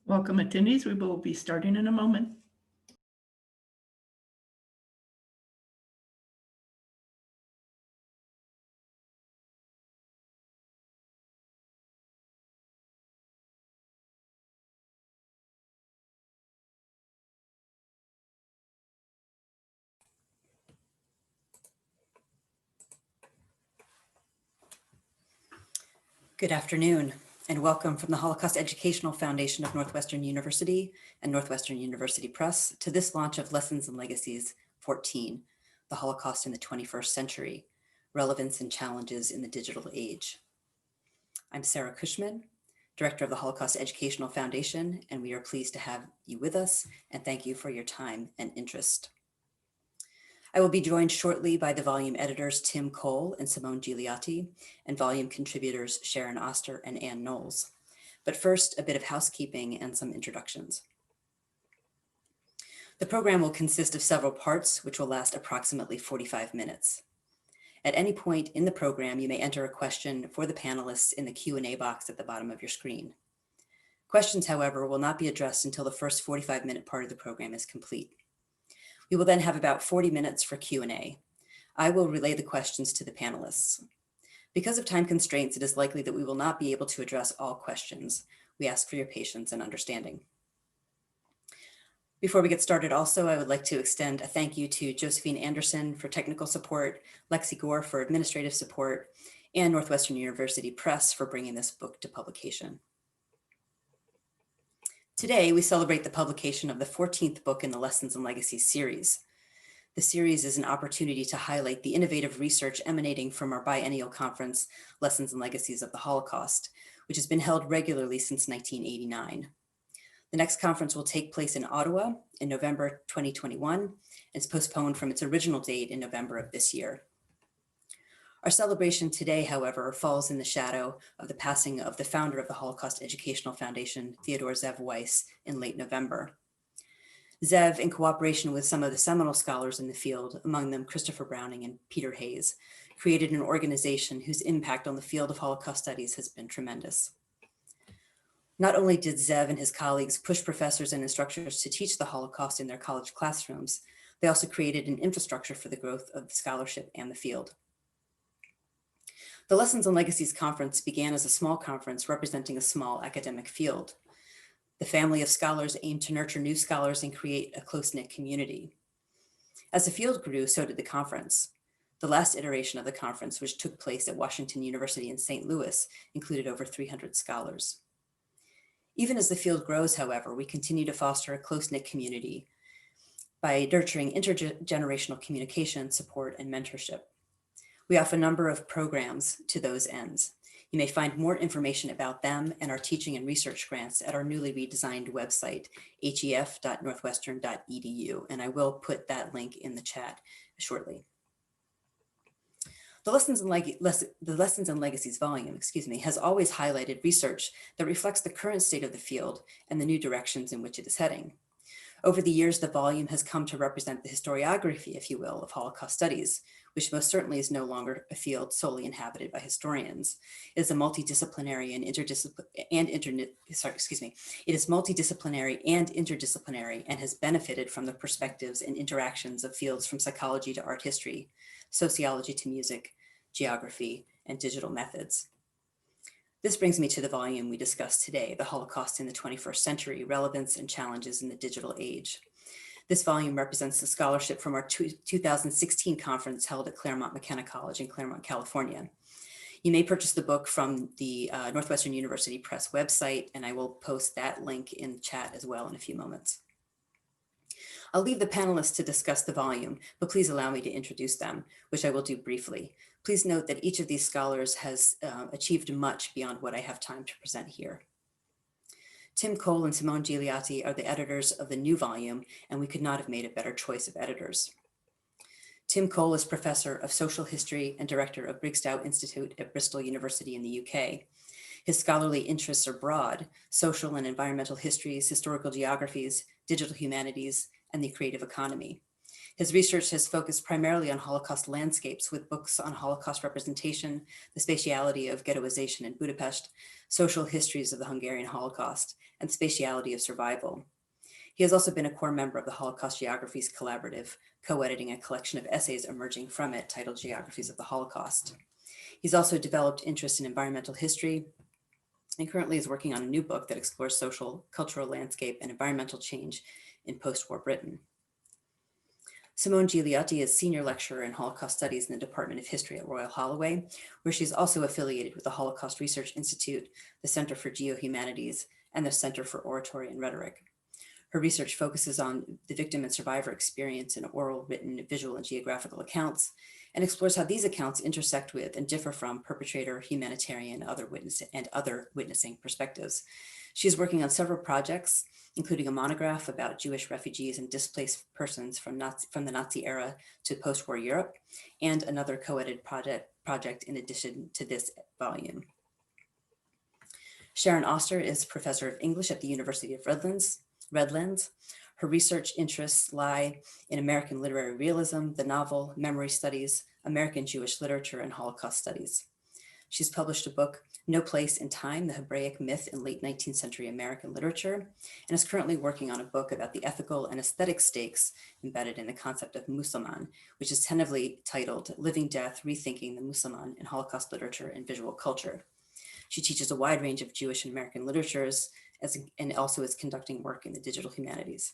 Welcome attendees. We will be starting in a moment. Good afternoon, and welcome from the Holocaust Educational Foundation of Northwestern University and Northwestern University Press to this launch of Lessons and Legacies 14, The Holocaust in the 21st Century, Relevance and Challenges in the Digital Age. I'm Sarah Cushman, Director of the Holocaust Educational Foundation, and we are pleased to have you with us, and thank you for your time and interest. I will be joined shortly by the volume editors Tim Cole and Simone Gigliotti, and volume contributors Sharon Oster and Ann Knowles. But first, a bit of housekeeping and some introductions. The program will consist of several parts, which will last approximately 45 minutes. At any point in the program, you may enter a question for the panelists in the Q&A box at the bottom of your screen. Questions, however, will not be addressed until the first 45-minute part of the program is complete. We will then have about 40 minutes for Q&A. I will relay the questions to the panelists. Because of time constraints, it is likely that we will not be able to address all questions. We ask for your patience and understanding. Before we get started also, I would like to extend a thank you to Josephine Anderson for technical support, Lexi Gore for administrative support, and Northwestern University Press for bringing this book to publication. Today, we celebrate the publication of the 14th book in the Lessons and Legacies series. The series is an opportunity to highlight the innovative research emanating from our biennial conference, Lessons and Legacies of the Holocaust, which has been held regularly since 1989. The next conference will take place in Ottawa in November 2021, and is postponed from its original date in November of this year. Our celebration today, however, falls in the shadow of the passing of the founder of the Holocaust Educational Foundation, Theodore Zev Weiss, in late November. Zev, in cooperation with some of the seminal scholars in the field, among them Christopher Browning and Peter Hayes, created an organization whose impact on the field of Holocaust studies has been tremendous. Not only did Zev and his colleagues push professors and instructors to teach the Holocaust in their college classrooms, they also created an infrastructure for the growth of the scholarship and the field. The Lessons and Legacies Conference began as a small conference representing a small academic field. The family of scholars aimed to nurture new scholars and create a close-knit community. As the field grew, so did the conference. The last iteration of the conference, which took place at Washington University in St. Louis, included over 300 scholars. Even as the field grows, however, we continue to foster a close-knit community by nurturing intergenerational communication, support, and mentorship. We offer a number of programs to those ends. You may find more information about them and our teaching and research grants at our newly redesigned website, hef.northwestern.edu, and I will put that link in the chat shortly. The Lessons and Legacies volume, has always highlighted research that reflects the current state of the field and the new directions in which it is heading. Over the years, the volume has come to represent the historiography, if you will, of Holocaust studies, which most certainly is no longer a field solely inhabited by historians. It is a multidisciplinary and interdisciplinary and has benefited from the perspectives and interactions of fields from psychology to art history, sociology to music, geography, and digital methods. This brings me to the volume we discussed today, The Holocaust in the 21st Century, Relevance and Challenges in the Digital Age. This volume represents the scholarship from our 2016 conference held at Claremont McKenna College in Claremont, California. You may purchase the book from the Northwestern University Press website, and I will post that link in the chat as well in a few moments. I'll leave the panelists to discuss the volume, but please allow me to introduce them, which I will do briefly. Please note that each of these scholars has achieved much beyond what I have time to present here. Tim Cole and Simone Gigliotti are the editors of the new volume, and we could not have made a better choice of editors. Tim Cole is Professor of Social History and Director of Brigstow Institute at Bristol University in the UK. His scholarly interests are broad: social and environmental histories, historical geographies, digital humanities, and the creative economy. His research has focused primarily on Holocaust landscapes, with books on Holocaust representation, the spatiality of ghettoization in Budapest, social histories of the Hungarian Holocaust, and spatiality of survival. He has also been a core member of the Holocaust Geographies Collaborative, co-editing a collection of essays emerging from it titled Geographies of the Holocaust. He's also developed interest in environmental history and currently is working on a new book that explores social, cultural landscape, and environmental change in post-war Britain. Simone Gigliotti is Senior Lecturer in Holocaust Studies in the Department of History at Royal Holloway, where she's also affiliated with the Holocaust Research Institute, the Center for Geohumanities, and the Center for Oratory and Rhetoric. Her research focuses on the victim and survivor experience in oral, written, visual, and geographical accounts, and explores how these accounts intersect with and differ from perpetrator, humanitarian, other witnessing perspectives. She is working on several projects, including a monograph about Jewish refugees and displaced persons from the Nazi era to post-war Europe, and another co-edited project in addition to this volume. Sharon Oster is Professor of English at the University of Redlands. Her research interests lie in American literary realism, the novel, memory studies, American Jewish literature, and Holocaust studies. She's published a book, No Place in Time, the Hebraic Myth in Late 19th Century American Literature, and is currently working on a book about the ethical and aesthetic stakes embedded in the concept of Musulman, which is tentatively titled Living Death, Rethinking the Musulman in Holocaust Literature and Visual Culture. She teaches a wide range of Jewish and American literatures and also is conducting work in the digital humanities.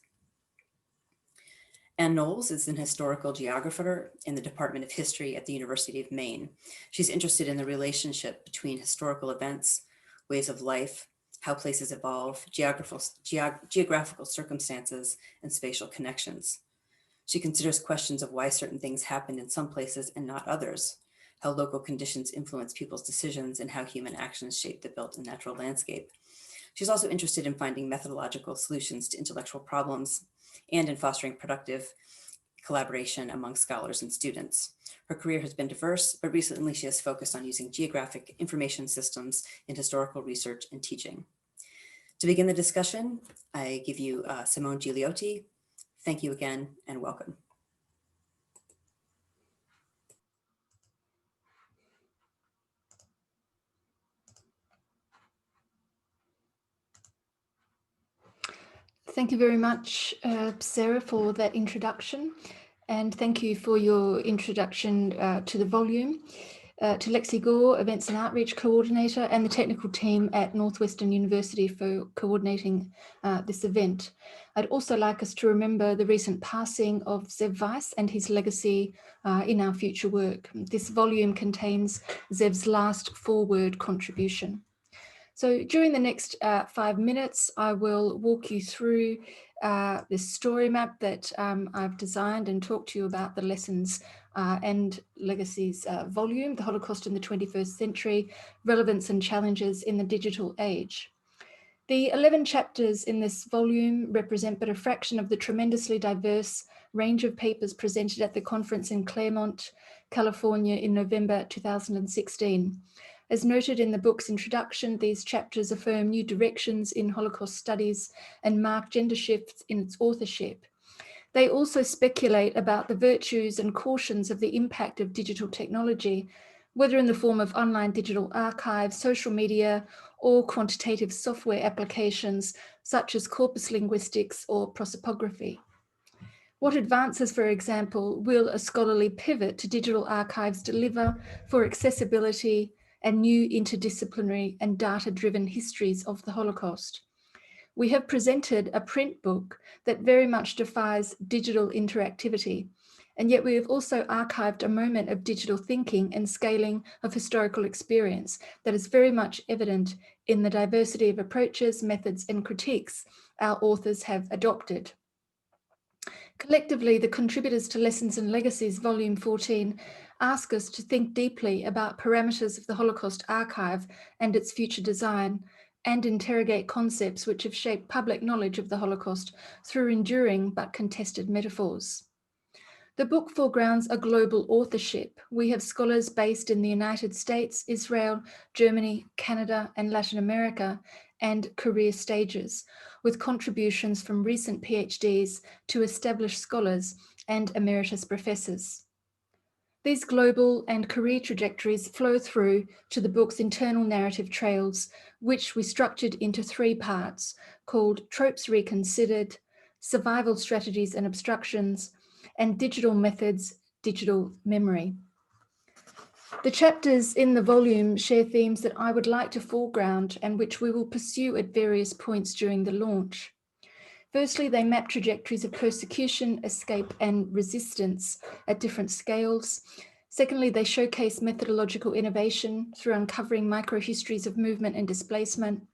Ann Knowles is an historical geographer in the Department of History at the University of Maine. She's interested in the relationship between historical events, ways of life, how places evolve, geographical circumstances, and spatial connections. She considers questions of why certain things happen in some places and not others, how local conditions influence people's decisions, and how human actions shape the built and natural landscape. She's also interested in finding methodological solutions to intellectual problems and in fostering productive collaboration among scholars and students. Her career has been diverse, but recently she has focused on using geographic information systems in historical research and teaching. To begin the discussion, I give you Simone Gigliotti. Thank you again and welcome. Thank you very much, Sarah, for that introduction. And thank you for your introduction to the volume, to Lexi Gore, Events and Outreach Coordinator, and the technical team at Northwestern University for coordinating this event. I'd also like us to remember the recent passing of Zev Weiss and his legacy in our future work. This volume contains Zev's last forward contribution. So during the next 5 minutes, I will walk you through this story map that I've designed and talk to you about the lessons and legacies volume, the Holocaust in the 21st century, relevance and challenges in the digital age. The 11 chapters in this volume represent but a fraction of the tremendously diverse range of papers presented at the conference in Claremont, California in November 2016. As noted in the book's introduction, these chapters affirm new directions in Holocaust studies and mark gender shifts in its authorship. They also speculate about the virtues and cautions of the impact of digital technology, whether in the form of online digital archives, social media, or quantitative software applications such as corpus linguistics or prosopography. What advances, for example, will a scholarly pivot to digital archives deliver for accessibility and new interdisciplinary and data-driven histories of the Holocaust? We have presented a print book that very much defies digital interactivity, and yet we have also archived a moment of digital thinking and scaling of historical experience that is very much evident in the diversity of approaches, methods, and critiques our authors have adopted. Collectively, the contributors to Lessons and Legacies, Volume 14, ask us to think deeply about parameters of the Holocaust archive and its future design, and interrogate concepts which have shaped public knowledge of the Holocaust through enduring but contested metaphors. The book foregrounds a global authorship. We have scholars based in the United States, Israel, Germany, Canada, and Latin America, and career stages, with contributions from recent PhDs to established scholars and emeritus professors. These global and career trajectories flow through to the book's internal narrative trails, which we structured into 3 parts called Tropes Reconsidered, Survival Strategies and Obstructions, and Digital Methods, Digital Memory. The chapters in the volume share themes that I would like to foreground and which we will pursue at various points during the launch. Firstly, they map trajectories of persecution, escape, and resistance at different scales. Secondly, they showcase methodological innovation through uncovering microhistories of movement and displacement.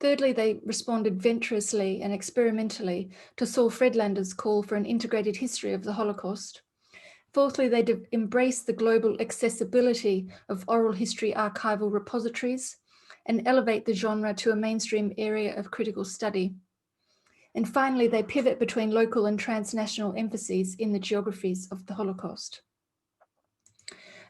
Thirdly, they respond adventurously and experimentally to Saul Friedlander's call for an integrated history of the Holocaust. Fourthly, they embrace the global accessibility of oral history archival repositories and elevate the genre to a mainstream area of critical study. And finally, they pivot between local and transnational emphases in the geographies of the Holocaust.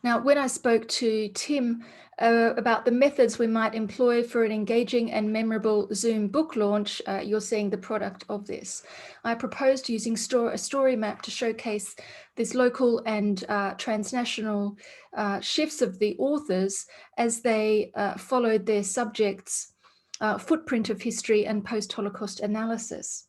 Now, when I spoke to Tim about the methods we might employ for an engaging and memorable Zoom book launch, you're seeing the product of this. I proposed using a story map to showcase this local and transnational shifts of the authors as they followed their subjects' footprint of history and post-Holocaust analysis.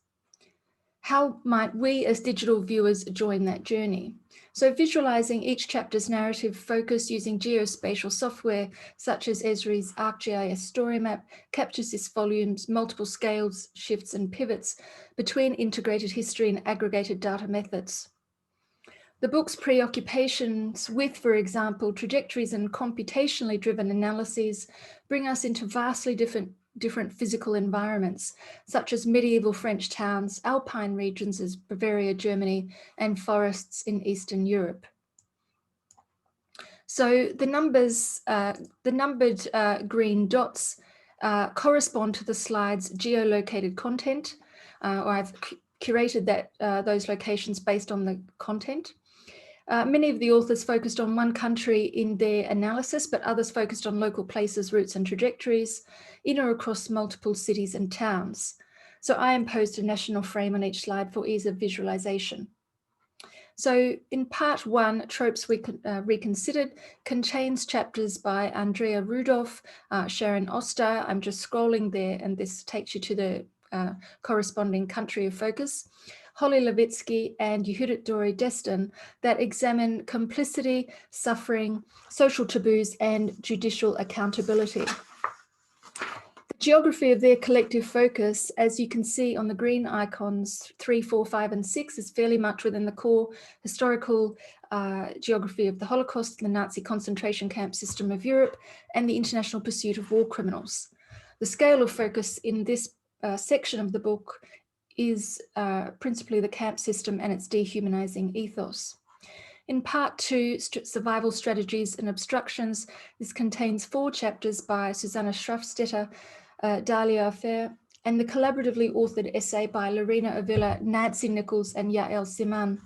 How might we as digital viewers join that journey? So visualizing each chapter's narrative focus using geospatial software such as Esri's ArcGIS story map captures this volume's multiple scales, shifts and pivots between integrated history and aggregated data methods. The book's preoccupations with, for example, trajectories and computationally driven analyses bring us into vastly different physical environments, such as medieval French towns, alpine regions as Bavaria, Germany, and forests in Eastern Europe. So the numbered green dots correspond to the slide's geolocated content, or I've curated those locations based on the content. Many of the authors focused on one country in their analysis, but others focused on local places, routes and trajectories in or across multiple cities and towns. So I imposed a national frame on each slide for ease of visualization. So in part 1, Tropes Reconsidered contains chapters by Andrea Rudolph, Sharon Oster. I'm just scrolling there and this takes you to the corresponding country of focus. Holly Levitsky and Yehudit Dori-Destin that examine complicity, suffering, social taboos, and judicial accountability. The geography of their collective focus, as you can see on the green icons 3, 4, 5, and 6, is fairly much within the core historical geography of the Holocaust, the Nazi concentration camp system of Europe, and the international pursuit of war criminals. The scale of focus in this section of the book is principally the camp system and its dehumanizing ethos. In part 2, Survival Strategies and Obstructions, this contains 4 chapters by Susanna Schraffstetter, Dalia Affair, and the collaboratively authored essay by Lorena Avila, Nancy Nichols, and Yael Siman.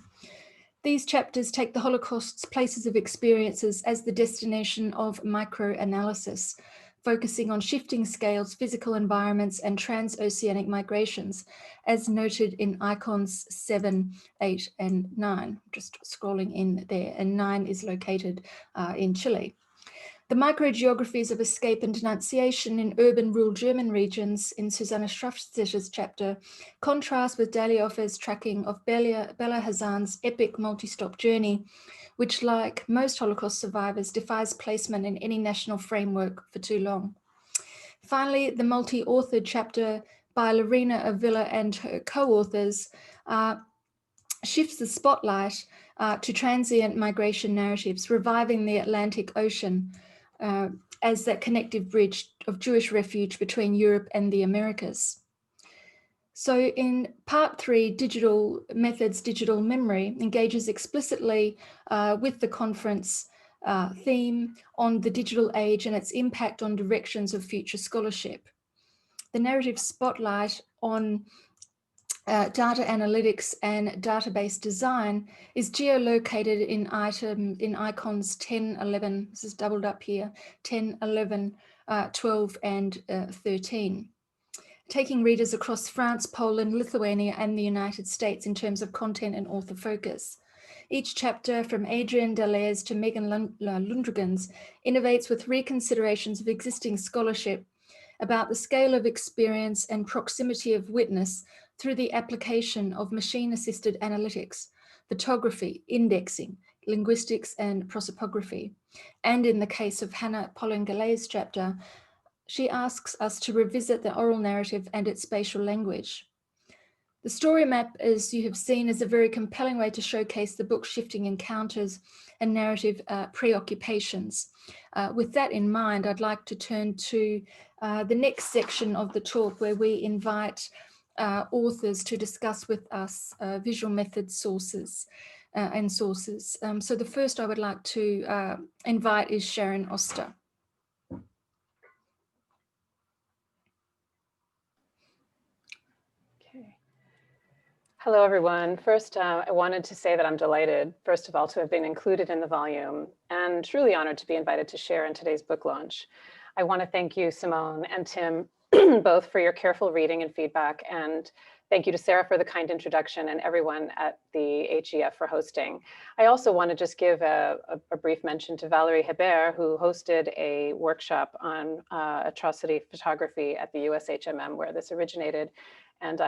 These chapters take the Holocaust's places of experiences as the destination of microanalysis, focusing on shifting scales, physical environments, and transoceanic migrations, as noted in icons 7, 8, and 9. Just scrolling in there, and 9 is located in Chile. The microgeographies of escape and denunciation in urban rural German regions in Susanna Schraffstetter's chapter contrast with Dalioffer's tracking of Bella Hazan's epic multi-stop journey, which, like most Holocaust survivors, defies placement in any national framework for too long. Finally, the multi-authored chapter by Lorena Avila and her co-authors shifts the spotlight to transient migration narratives, reviving the Atlantic Ocean as that connective bridge of Jewish refuge between Europe and the Americas. So in part 3, Digital Methods, Digital Memory engages explicitly with the conference theme on the digital age and its impact on directions of future scholarship. The narrative spotlight on data analytics and database design is geolocated in icons 10, 11, this is doubled up here, 10, 11, 12, and 13. taking readers across France, Poland, Lithuania, and the United States in terms of content and author focus. Each chapter, from Adrian Delaize to Megan Lundgren's, innovates with reconsiderations of existing scholarship about the scale of experience and proximity of witness through the application of machine-assisted analytics, photography, indexing, linguistics, and prosopography. And in the case of Hannah Pollen-Galay's chapter, she asks us to revisit the oral narrative and its spatial language. The story map, as you have seen, is a very compelling way to showcase the book's shifting encounters and narrative preoccupations. With that in mind, I'd like to turn to the next section of the talk, where we invite authors to discuss with us visual method sources and sources. So the first I would like to invite is Sharon Oster. Hello, everyone. First, I wanted to say that I'm delighted, first of all, to have been included in the volume and truly honored to be invited to share in today's book launch. I want to thank you, Simone and Tim, both for your careful reading and feedback. And thank you to Sarah for the kind introduction and everyone at the HEF for hosting. I also want to just give a brief mention to Valerie Hebert, who hosted a workshop on atrocity photography at the USHMM, where this originated. And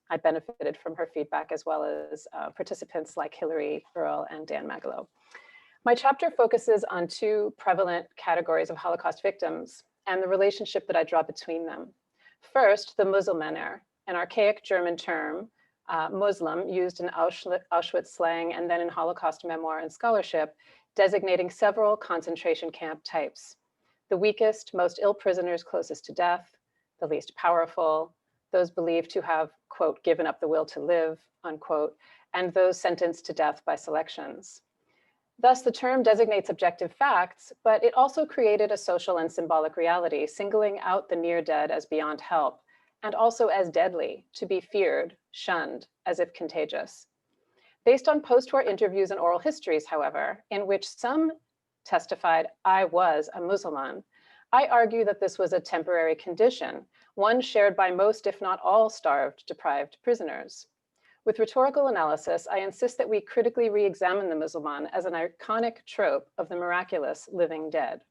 I benefited from her feedback, as well as participants like Hillary Earle and Dan Magalo. My chapter focuses on two prevalent categories of Holocaust victims and the relationship that I draw between them. First, the Muselmänner, an archaic German term, Muslim, used in Auschwitz slang and then in Holocaust memoir and scholarship, designating several concentration camp types: the weakest, most ill prisoners closest to death, the least powerful, those believed to have, quote, given up the will to live, unquote, and those sentenced to death by selections. Thus, the term designates objective facts, but it also created a social and symbolic reality, singling out the near dead as beyond help, and also as deadly, to be feared, shunned, as if contagious. Based on post-war interviews and oral histories, however, in which some testified, "I was a Muslim," I argue that this was a temporary condition, one shared by most, if not all, starved, deprived prisoners. With rhetorical analysis, I insist that we critically re-examine the Musulman as an iconic trope of the miraculous living dead.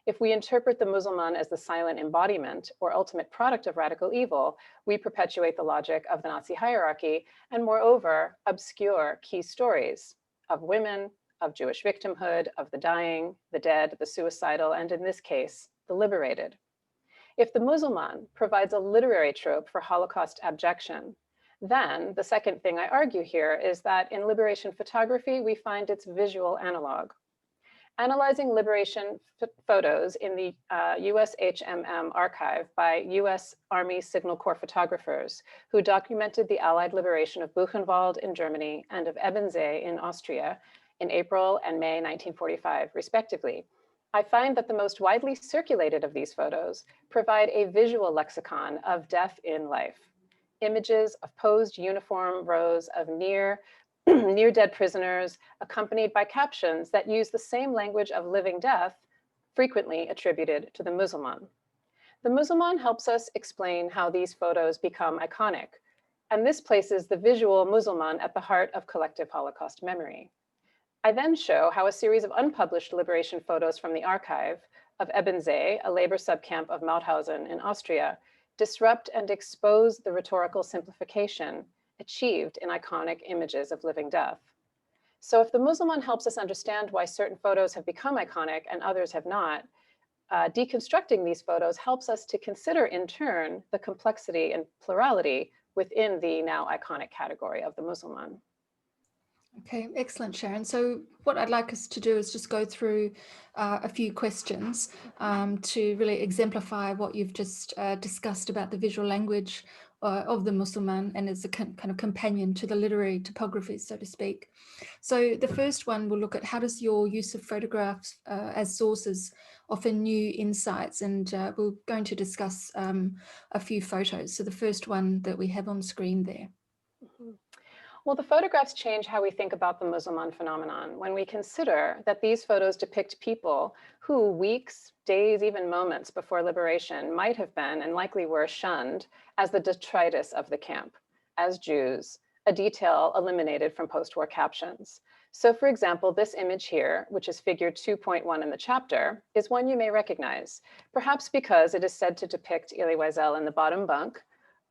If we interpret the Musulman as the silent embodiment or ultimate product of radical evil, we perpetuate the logic of the Nazi hierarchy and, moreover, obscure key stories of women, of Jewish victimhood, of the dying, the dead, the suicidal, and in this case, the liberated. If the Musulman provides a literary trope for Holocaust abjection, then the second thing I argue here is that in liberation photography, we find its visual analog. Analyzing liberation photos in the USHMM archive by US Army Signal Corps photographers who documented the Allied liberation of Buchenwald in Germany and of Ebensee in Austria in April and May 1945, respectively, I find that the most widely circulated of these photos provide a visual lexicon of death in life. Images of posed uniform rows of near-dead prisoners, accompanied by captions that use the same language of living death, frequently attributed to the Musulman. The Musulman helps us explain how these photos become iconic, and this places the visual Musulman at the heart of collective Holocaust memory. I then show how a series of unpublished liberation photos from the archive of Ebensee, a labor subcamp of Mauthausen in Austria, disrupt and expose the rhetorical simplification achieved in iconic images of living death. So if the Musulman helps us understand why certain photos have become iconic and others have not, deconstructing these photos helps us to consider in turn the complexity and plurality within the now iconic category of the Musulman. Okay, excellent, Sharon. So what I'd like us to do is just go through a few questions to really exemplify what you've just discussed about the visual language of the Musulman, and as a kind of companion to the literary topography, so to speak. So the first one will look at how does your use of photographs as sources offer new insights, and we're going to discuss a few photos. So the first one that we have on screen there. Mm-hmm. Well, the photographs change how we think about the Musulman phenomenon when we consider that these photos depict people who weeks, days, even moments before liberation might have been and likely were shunned as the detritus of the camp, as Jews, a detail eliminated from post-war captions. So for example, this image here, which is figure 2.1 in the chapter, is one you may recognize, perhaps because it is said to depict Elie Wiesel in the bottom bunk,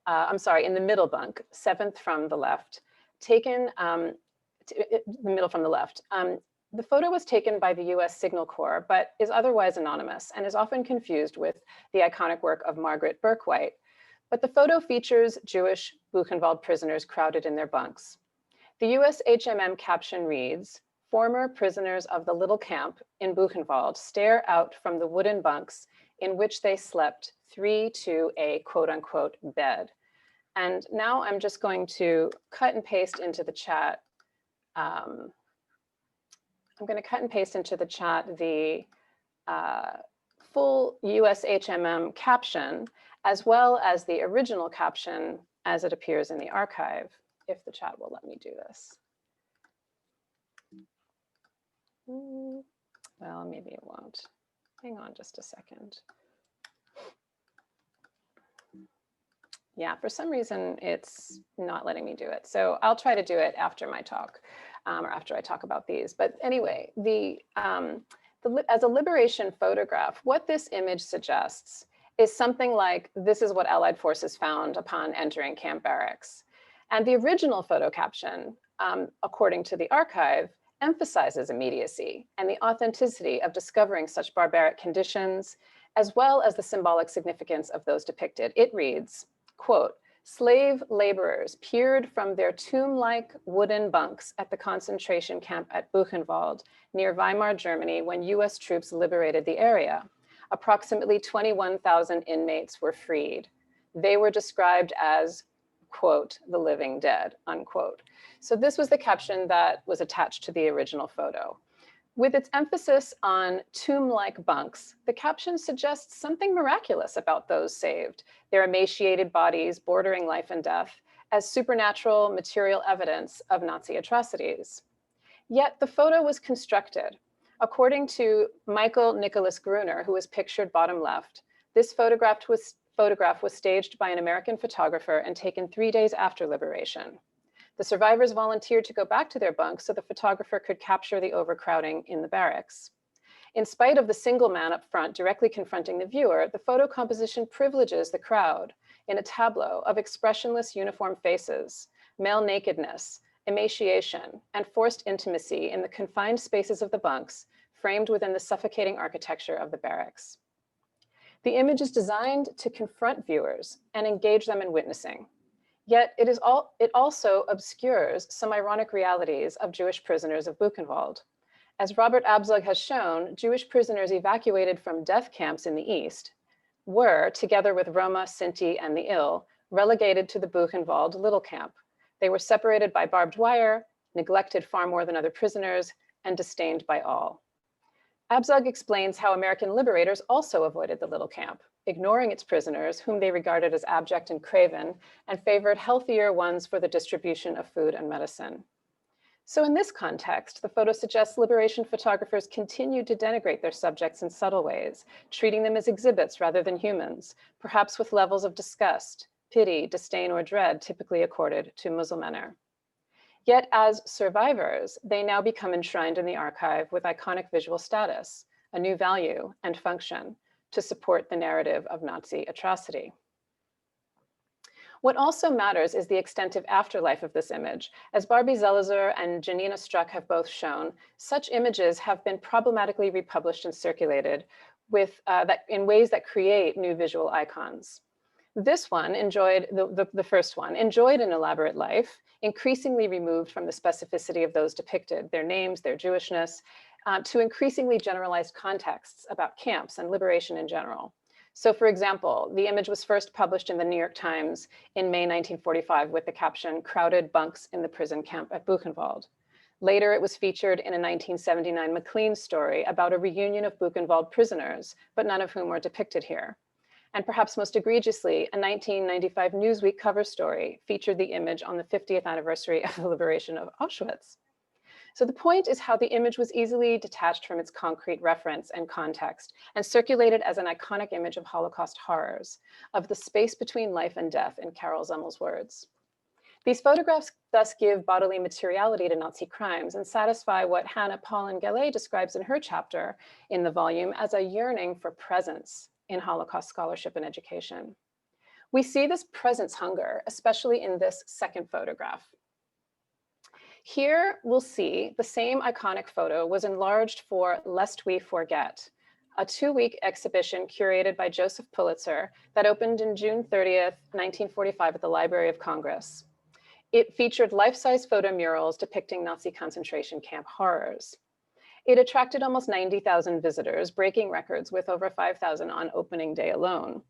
in the middle bunk, seventh from the left, the middle from the left. The photo was taken by the US Signal Corps, but is otherwise anonymous and is often confused with the iconic work of Margaret Bourke-White. But the photo features Jewish Buchenwald prisoners crowded in their bunks. The US HMM caption reads, "Former prisoners of the little camp in Buchenwald stare out from the wooden bunks in which they slept 3 to a quote unquote bed." And now I'm just going to cut and paste into the chat. I'm going to cut and paste into the chat the full US HMM caption, as well as the original caption as it appears in the archive, if the chat will let me do this. Well, maybe it won't. Hang on just a second. Yeah, for some reason, it's not letting me do it. So I'll try to do it after my talk, or after I talk about these. But anyway, as a liberation photograph, what this image suggests is something like, this is what Allied forces found upon entering camp barracks. And the original photo caption, according to the archive, emphasizes immediacy and the authenticity of discovering such barbaric conditions, as well as the symbolic significance of those depicted. It reads, quote, "Slave laborers peered from their tomb-like wooden bunks at the concentration camp at Buchenwald near Weimar, Germany, when US troops liberated the area. Approximately 21,000 inmates were freed. They were described as, quote, the living dead, unquote." So this was the caption that was attached to the original photo. With its emphasis on tomb-like bunks, the caption suggests something miraculous about those saved, their emaciated bodies bordering life and death, as supernatural material evidence of Nazi atrocities. Yet the photo was constructed. According to Michael Nicholas Gruner, who is pictured bottom left, this photograph was staged by an American photographer and taken 3 days after liberation. The survivors volunteered to go back to their bunks so the photographer could capture the overcrowding in the barracks. In spite of the single man up front directly confronting the viewer, the photo composition privileges the crowd in a tableau of expressionless uniform faces, male nakedness, emaciation, and forced intimacy in the confined spaces of the bunks, framed within the suffocating architecture of the barracks. The image is designed to confront viewers and engage them in witnessing. Yet it also obscures some ironic realities of Jewish prisoners of Buchenwald. As Robert Abzug has shown, Jewish prisoners evacuated from death camps in the East were, together with Roma, Sinti, and the ill, relegated to the Buchenwald little camp. They were separated by barbed wire, neglected far more than other prisoners, and disdained by all. Abzug explains how American liberators also avoided the little camp, ignoring its prisoners, whom they regarded as abject and craven, and favored healthier ones for the distribution of food and medicine. So in this context, the photo suggests liberation photographers continued to denigrate their subjects in subtle ways, treating them as exhibits rather than humans, perhaps with levels of disgust, pity, disdain, or dread typically accorded to Musulmaner. Yet as survivors, they now become enshrined in the archive with iconic visual status, a new value and function to support the narrative of Nazi atrocity. What also matters is the extensive afterlife of this image. As Barbie Zelizer and Janina Struck have both shown, such images have been problematically republished and circulated in ways that create new visual icons. This one enjoyed, the first one, enjoyed an elaborate life, increasingly removed from the specificity of those depicted, their names, their Jewishness, to increasingly generalized contexts about camps and liberation in general. So for example, the image was first published in the New York Times in May 1945 with the caption, "Crowded bunks in the prison camp at Buchenwald." Later, it was featured in a 1979 Maclean story about a reunion of Buchenwald prisoners, but none of whom were depicted here. And perhaps most egregiously, a 1995 Newsweek cover story featured the image on the 50th anniversary of the liberation of Auschwitz. So the point is how the image was easily detached from its concrete reference and context and circulated as an iconic image of Holocaust horrors, of the space between life and death, in Carol Zemmel's words. These photographs thus give bodily materiality to Nazi crimes and satisfy what Hannah Paulin-Gallay describes in her chapter in the volume as a yearning for presence in Holocaust scholarship and education. We see this presence hunger, especially in this second photograph. Here we'll see the same iconic photo was enlarged for Lest We Forget, a 2-week exhibition curated by Joseph Pulitzer that opened in June 30th, 1945 at the Library of Congress. It featured life-size photo murals depicting Nazi concentration camp horrors. It attracted almost 90,000 visitors, breaking records with over 5,000 on opening day alone.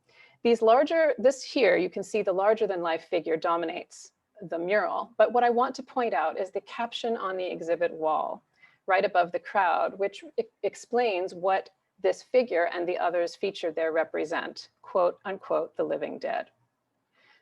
This here, you can see the larger than life figure dominates the mural, but what I want to point out is the caption on the exhibit wall, right above the crowd, which explains what this figure and the others featured there represent, quote unquote, the living dead.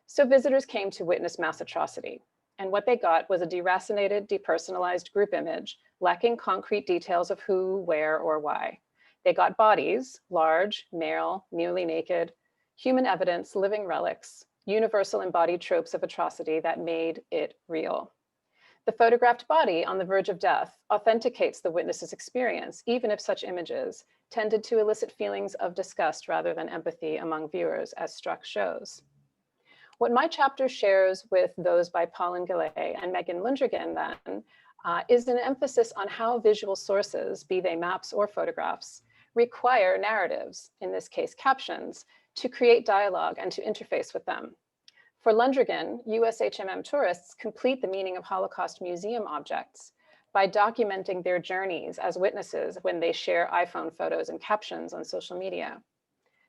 So visitors came to witness mass atrocity, and what they got was a deracinated, depersonalized group image, lacking concrete details of who, where, or why. They got bodies, large, male, nearly naked, human evidence, living relics, universal embodied tropes of atrocity that made it real. The photographed body on the verge of death authenticates the witness's experience, even if such images tended to elicit feelings of disgust rather than empathy among viewers, as Struck shows. What my chapter shares with those by Paulin-Gallay and Megan Lundrigan then is an emphasis on how visual sources, be they maps or photographs, require narratives, in this case captions, to create dialogue and to interface with them. For Lundrigan, USHMM tourists complete the meaning of Holocaust museum objects by documenting their journeys as witnesses when they share iPhone photos and captions on social media.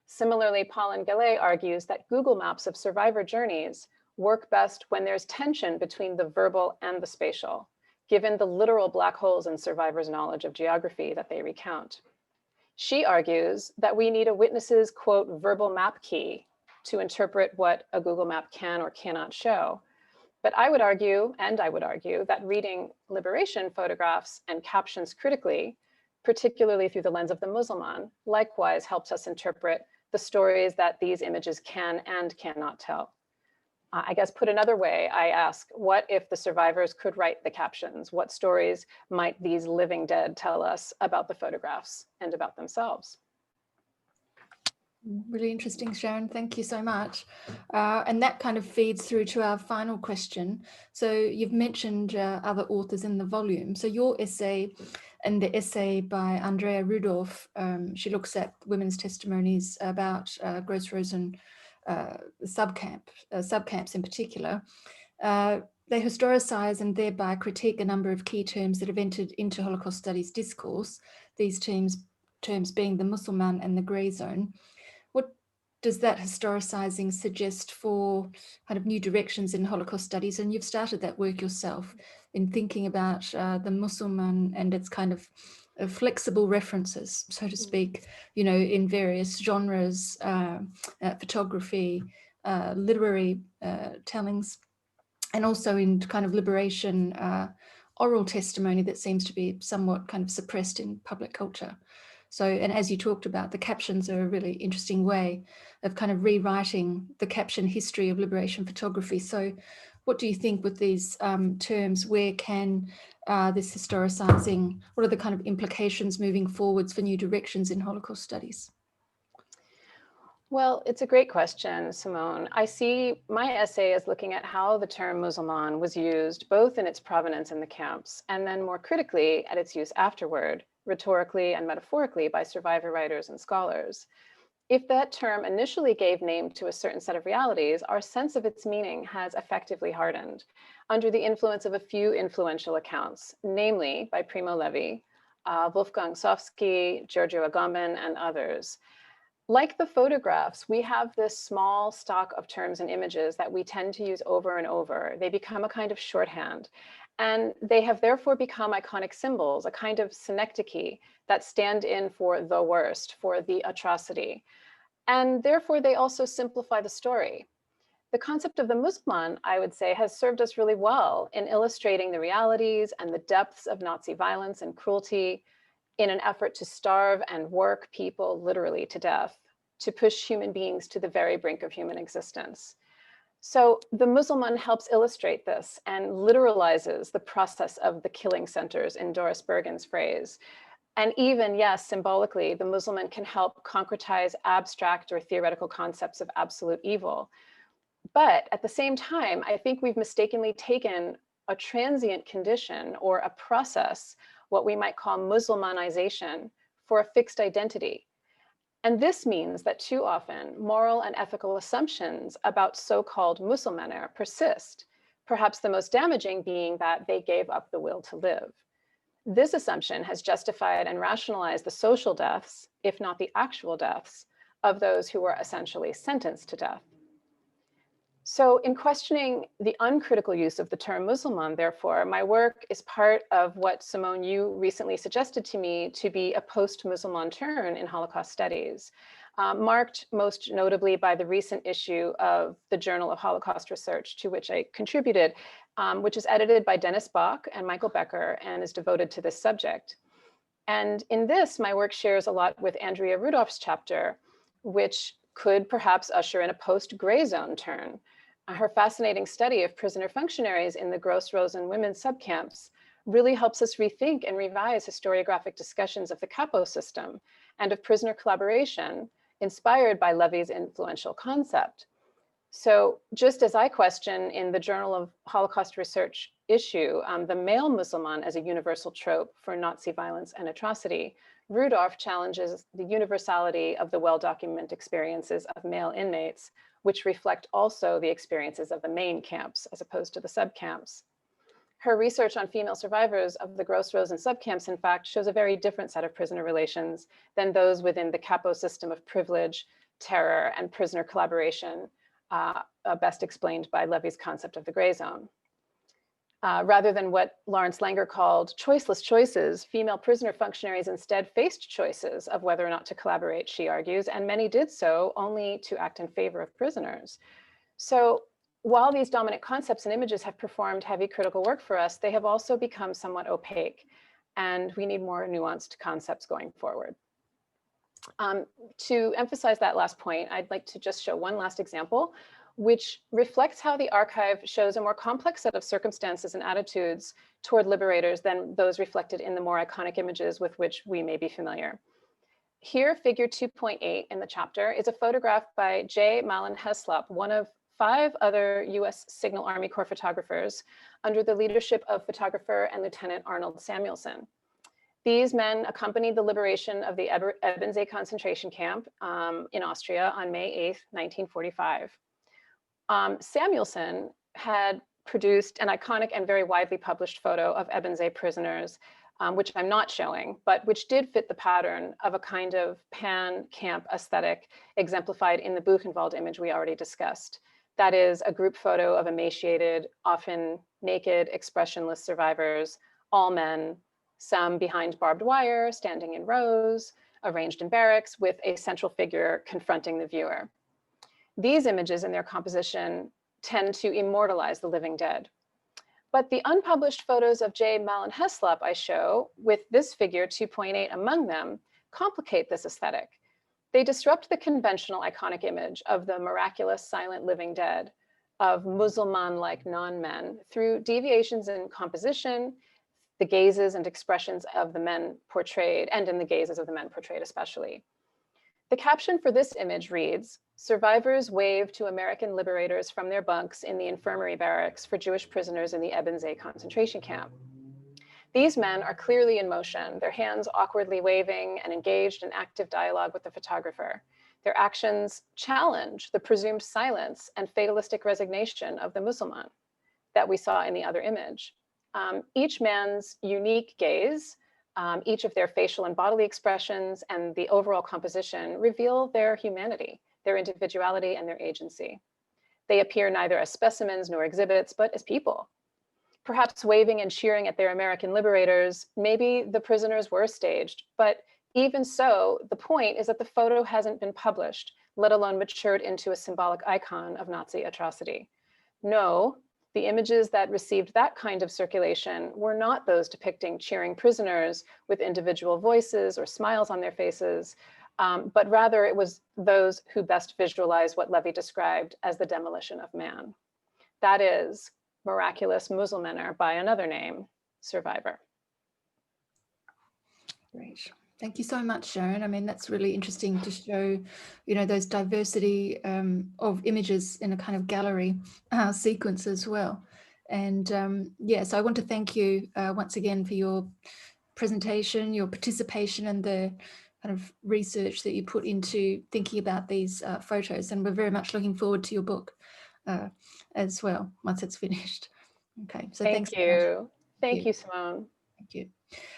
Similarly, Paulin-Gallay argues that Google Maps of survivor journeys work best when there's tension between the verbal and the spatial, given the literal black holes in survivors' knowledge of geography that they recount. She argues that we need a witness's, quote, verbal map key to interpret what a Google map can or cannot show. But I would argue that reading liberation photographs and captions critically, particularly through the lens of the Musliman, likewise helps us interpret the stories that these images can and cannot tell. I guess put another way, I ask, what if the survivors could write the captions? What stories might these living dead tell us about the photographs and about themselves? Really interesting, Sharon. Thank you so much. And that kind of feeds through to our final question. So you've mentioned other authors in the volume. So your essay and the essay by Andrea Rudolph, she looks at women's testimonies about Gross Rosen subcamps in particular. They historicize and thereby critique a number of key terms that have entered into Holocaust studies discourse, these terms being the Musselman and the grey zone. What does that historicizing suggest for kind of new directions in Holocaust studies? And you've started that work yourself in thinking about the Musselman and its kind of flexible references, so to speak, you know, in various genres, photography, literary tellings, and also in kind of liberation oral testimony that seems to be somewhat kind of suppressed in public culture. So, and as you talked about, the captions are a really interesting way of kind of rewriting the caption history of liberation photography. So what do you think with these terms? Where can this historicizing, what are the kind of implications moving forwards for new directions in Holocaust studies? Well, it's a great question, Simone. I see my essay as looking at how the term Musulman was used both in its provenance in the camps and then more critically at its use afterward, rhetorically and metaphorically by survivor writers and scholars. If that term initially gave name to a certain set of realities, our sense of its meaning has effectively hardened under the influence of a few influential accounts, namely by Primo Levi, Wolfgang Sofsky, Giorgio Agamben, and others. Like the photographs, we have this small stock of terms and images that we tend to use over and over. They become a kind of shorthand, and they have therefore become iconic symbols, a kind of synecdoche that stand in for the worst, for the atrocity. And therefore, they also simplify the story. The concept of the Musliman, I would say, has served us really well in illustrating the realities and the depths of Nazi violence and cruelty in an effort to starve and work people literally to death, to push human beings to the very brink of human existence. So the Musliman helps illustrate this and literalizes the process of the killing centers in Doris Bergen's phrase. And even, yes, symbolically, the Musliman can help concretize abstract or theoretical concepts of absolute evil. But at the same time, I think we've mistakenly taken a transient condition or a process, what we might call Muslimanization, for a fixed identity. And this means that too often moral and ethical assumptions about so-called Musulmaner persist, perhaps the most damaging being that they gave up the will to live. This assumption has justified and rationalized the social deaths, if not the actual deaths, of those who were essentially sentenced to death. So in questioning the uncritical use of the term Musulman, therefore, my work is part of what, Simone, you recently suggested to me to be a post-Musulman turn in Holocaust studies, marked most notably by the recent issue of the Journal of Holocaust Research, to which I contributed, which is edited by Dennis Bach and Michael Becker and is devoted to this subject. And in this, my work shares a lot with Andrea Rudolph's chapter, which could perhaps usher in a post-gray zone turn. Her fascinating study of prisoner functionaries in the Gross Rosen women's subcamps really helps us rethink and revise historiographic discussions of the capo system and of prisoner collaboration inspired by Levy's influential concept. So just as I question in the Journal of Holocaust Research issue, the male Musliman as a universal trope for Nazi violence and atrocity, Rudolph challenges the universality of the well-documented experiences of male inmates, which reflect also the experiences of the main camps as opposed to the subcamps. Her research on female survivors of the Gross Rosen subcamps, in fact, shows a very different set of prisoner relations than those within the capo system of privilege, terror, and prisoner collaboration, best explained by Levy's concept of the gray zone. Rather than what Lawrence Langer called choiceless choices, female prisoner functionaries instead faced choices of whether or not to collaborate, she argues, and many did so only to act in favor of prisoners. So while these dominant concepts and images have performed heavy critical work for us, they have also become somewhat opaque, and we need more nuanced concepts going forward. To emphasize that last point, I'd like to just show one last example, which reflects how the archive shows a more complex set of circumstances and attitudes toward liberators than those reflected in the more iconic images with which we may be familiar. Here, figure 2.8 in the chapter is a photograph by J. Malin Heslop, one of 5 other US Signal Army Corps photographers under the leadership of photographer and Lieutenant Arnold Samuelson. These men accompanied the liberation of the Ebensee concentration camp in Austria on May 8th, 1945. Samuelson had produced an iconic and very widely published photo of Ebensee prisoners, which I'm not showing, but which did fit the pattern of a kind of pan-camp aesthetic exemplified in the Buchenwald image we already discussed. That is a group photo of emaciated, often naked, expressionless survivors, all men, some behind barbed wire, standing in rows, arranged in barracks with a central figure confronting the viewer. These images in their composition tend to immortalize the living dead. But the unpublished photos of J. Malin Heslop I show, with this figure 2.8 among them, complicate this aesthetic. They disrupt the conventional iconic image of the miraculous silent living dead, of Musulman-like non-men, through deviations in composition, the gazes and expressions of the men portrayed, and in the gazes of the men portrayed especially. The caption for this image reads, "Survivors wave to American liberators from their bunks in the infirmary barracks for Jewish prisoners in the Ebensee concentration camp." These men are clearly in motion, their hands awkwardly waving and engaged in active dialogue with the photographer. Their actions challenge the presumed silence and fatalistic resignation of the Musulman that we saw in the other image. Each man's unique gaze, each of their facial and bodily expressions, and the overall composition reveal their humanity, their individuality, and their agency. They appear neither as specimens nor exhibits, but as people. Perhaps waving and cheering at their American liberators, maybe the prisoners were staged, but even so, the point is that the photo hasn't been published, let alone matured into a symbolic icon of Nazi atrocity. No, the images that received that kind of circulation were not those depicting cheering prisoners with individual voices or smiles on their faces, but rather it was those who best visualize what Levy described as the demolition of man. That is, miraculous Muselmänner by another name, survivor. Great. Thank you so much, Sharon. I mean, that's really interesting to show, you know, those diversity of images in a kind of gallery sequence as well. And yeah, so I want to thank you once again for your presentation, your participation, and the kind of research that you put into thinking about these photos. And we're very much looking forward to your book as well, once it's finished. Okay, so thanks. Thank you. Thank you, Simone. Thank you.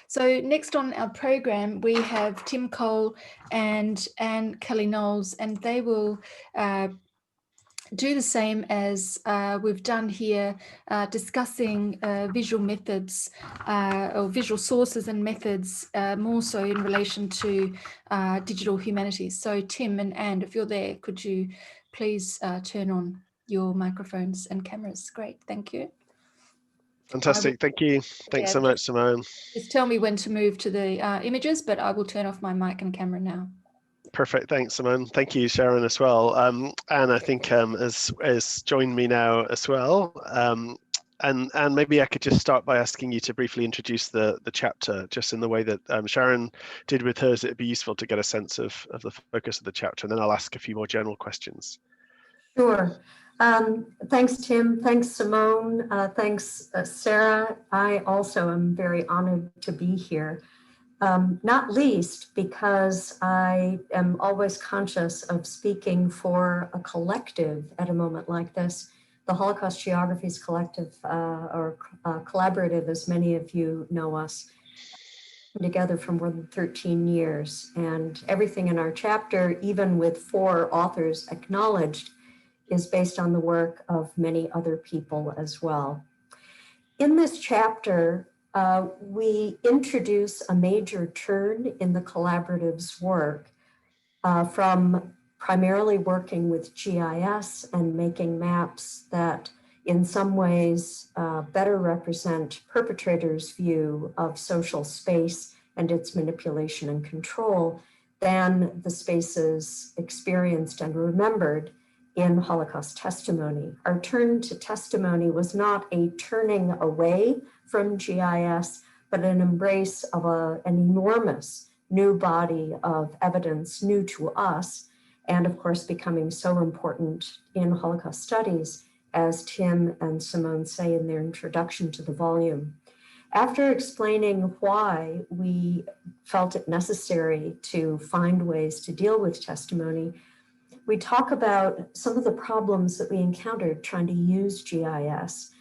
So next on our program, we have Tim Cole and Anne Kelly-Knowles, and they will do the same as we've done here, discussing visual methods or visual sources and methods, more so in relation to digital humanities. So Tim and Anne, if you're there, could you please turn on your microphones and cameras? Great, thank you. Fantastic, thank you. Thanks so much, Simone. Just tell me when to move to the images, but I will turn off my mic and camera now. Perfect, thanks, Simone. Thank you, Sharon, as well. Anne, I think, has joined me now as well. And maybe I could just start by asking you to briefly introduce the chapter, just in the way that Sharon did with hers. It'd be useful to get a sense of the focus of the chapter, and then I'll ask a few more general questions. Sure. Thanks, Tim. Thanks, Simone. Thanks, Sarah. I also am very honored to be here, not least because I am always conscious of speaking for a collective at a moment like this. The Holocaust Geographies Collective, or Collaborative, as many of you know us, together for more than 13 years. And everything in our chapter, even with 4 authors acknowledged, is based on the work of many other people as well. In this chapter, we introduce a major turn in the collaborative's work from primarily working with GIS and making maps that in some ways better represent perpetrators' view of social space and its manipulation and control than the spaces experienced and remembered in Holocaust testimony. Our turn to testimony was not a turning away from GIS, but an embrace of an enormous new body of evidence, new to us, and of course becoming so important in Holocaust studies, as Tim and Simone say in their introduction to the volume. After explaining why we felt it necessary to find ways to deal with testimony, we talk about some of the problems that we encountered trying to use GIS,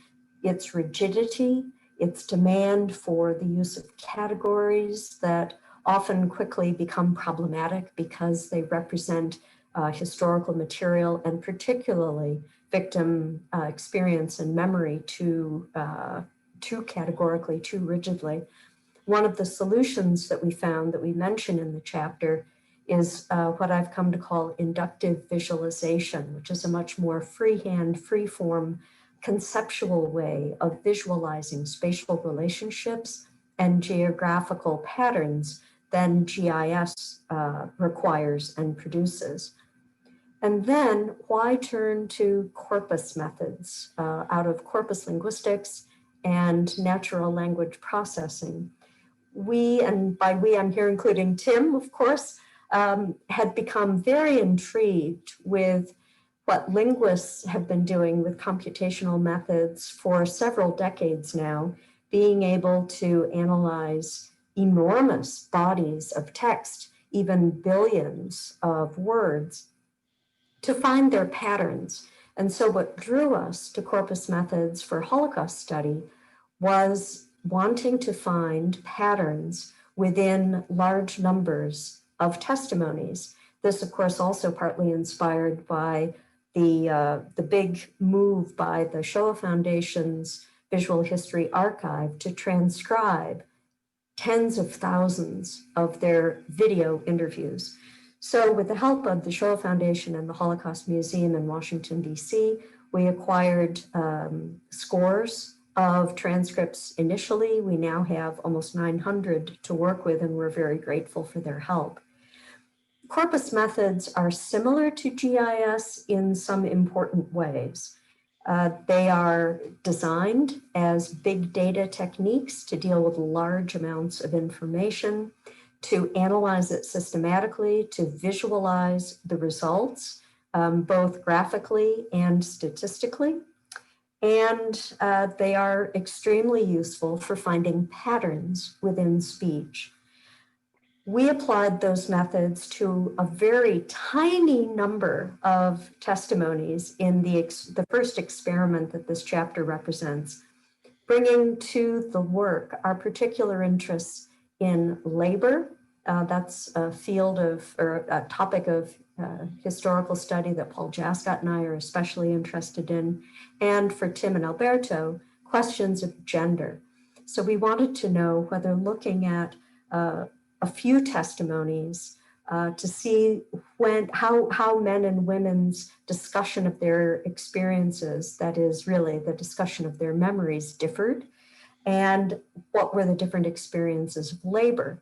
its rigidity, its demand for the use of categories that often quickly become problematic because they represent historical material and particularly victim experience and memory too categorically, too rigidly. One of the solutions that we found that we mention in the chapter is what I've come to call inductive visualization, which is a much more freehand, freeform, conceptual way of visualizing spatial relationships and geographical patterns than GIS requires and produces. And then why turn to corpus methods out of corpus linguistics and natural language processing? We, and by we I'm here including Tim, of course, had become very intrigued with what linguists have been doing with computational methods for several decades now, being able to analyze enormous bodies of text, even billions of words, to find their patterns. And so what drew us to corpus methods for Holocaust study was wanting to find patterns within large numbers of testimonies. This, of course, also partly inspired by the big move by the Shoah Foundation's Visual History Archive to transcribe tens of thousands of their video interviews. So with the help of the Shoah Foundation and the Holocaust Museum in Washington, D.C., we acquired scores of transcripts initially. We now have almost 900 to work with, and we're very grateful for their help. Corpus methods are similar to GIS in some important ways. They are designed as big data techniques to deal with large amounts of information, to analyze it systematically, to visualize the results, both graphically and statistically. And they are extremely useful for finding patterns within speech. We applied those methods to a very tiny number of testimonies in the first experiment that this chapter represents, bringing to the work our particular interests in labor. That's a field of, or a topic of historical study that Paul Jascott and I are especially interested in. And for Tim and Alberto, questions of gender. So we wanted to know whether looking at a few testimonies to see how men and women's discussion of their experiences, that is really the discussion of their memories, differed, and what were the different experiences of labor.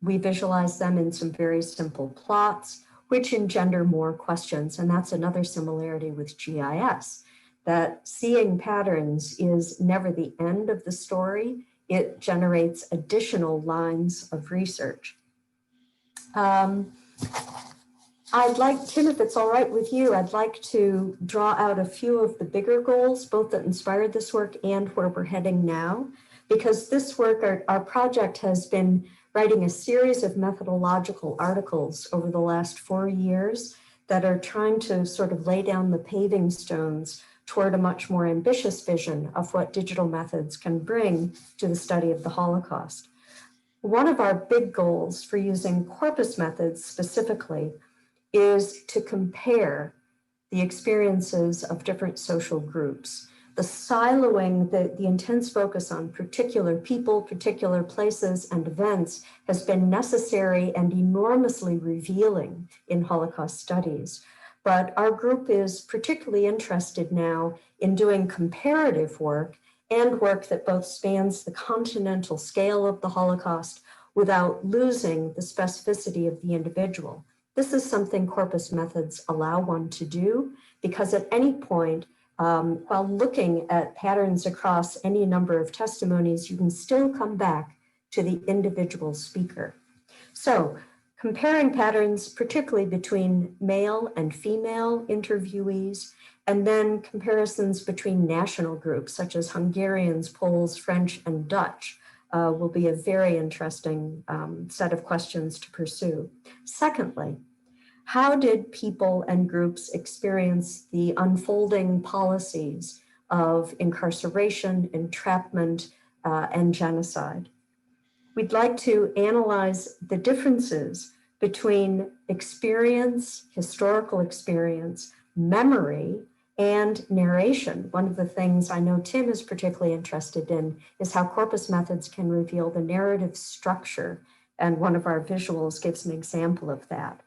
We visualized them in some very simple plots, which engender more questions, and that's another similarity with GIS, that seeing patterns is never the end of the story. It generates additional lines of research. I'd like, Tim, if it's all right with you, I'd like to draw out a few of the bigger goals, both that inspired this work and where we're heading now, because this work, our project has been writing a series of methodological articles over the last 4 years that are trying to sort of lay down the paving stones toward a much more ambitious vision of what digital methods can bring to the study of the Holocaust. One of our big goals for using corpus methods specifically is to compare the experiences of different social groups. The siloing, the intense focus on particular people, particular places and events has been necessary and enormously revealing in Holocaust studies. But our group is particularly interested now in doing comparative work and work that both spans the continental scale of the Holocaust without losing the specificity of the individual. This is something corpus methods allow one to do, because at any point, while looking at patterns across any number of testimonies, you can still come back to the individual speaker. So comparing patterns, particularly between male and female interviewees, and then comparisons between national groups such as Hungarians, Poles, French, and Dutch will be a very interesting set of questions to pursue. Secondly, how did people and groups experience the unfolding policies of incarceration, entrapment, and genocide? We'd like to analyze the differences between experience, historical experience, memory, and narration. One of the things I know Tim is particularly interested in is how corpus methods can reveal the narrative structure, and one of our visuals gives an example of that.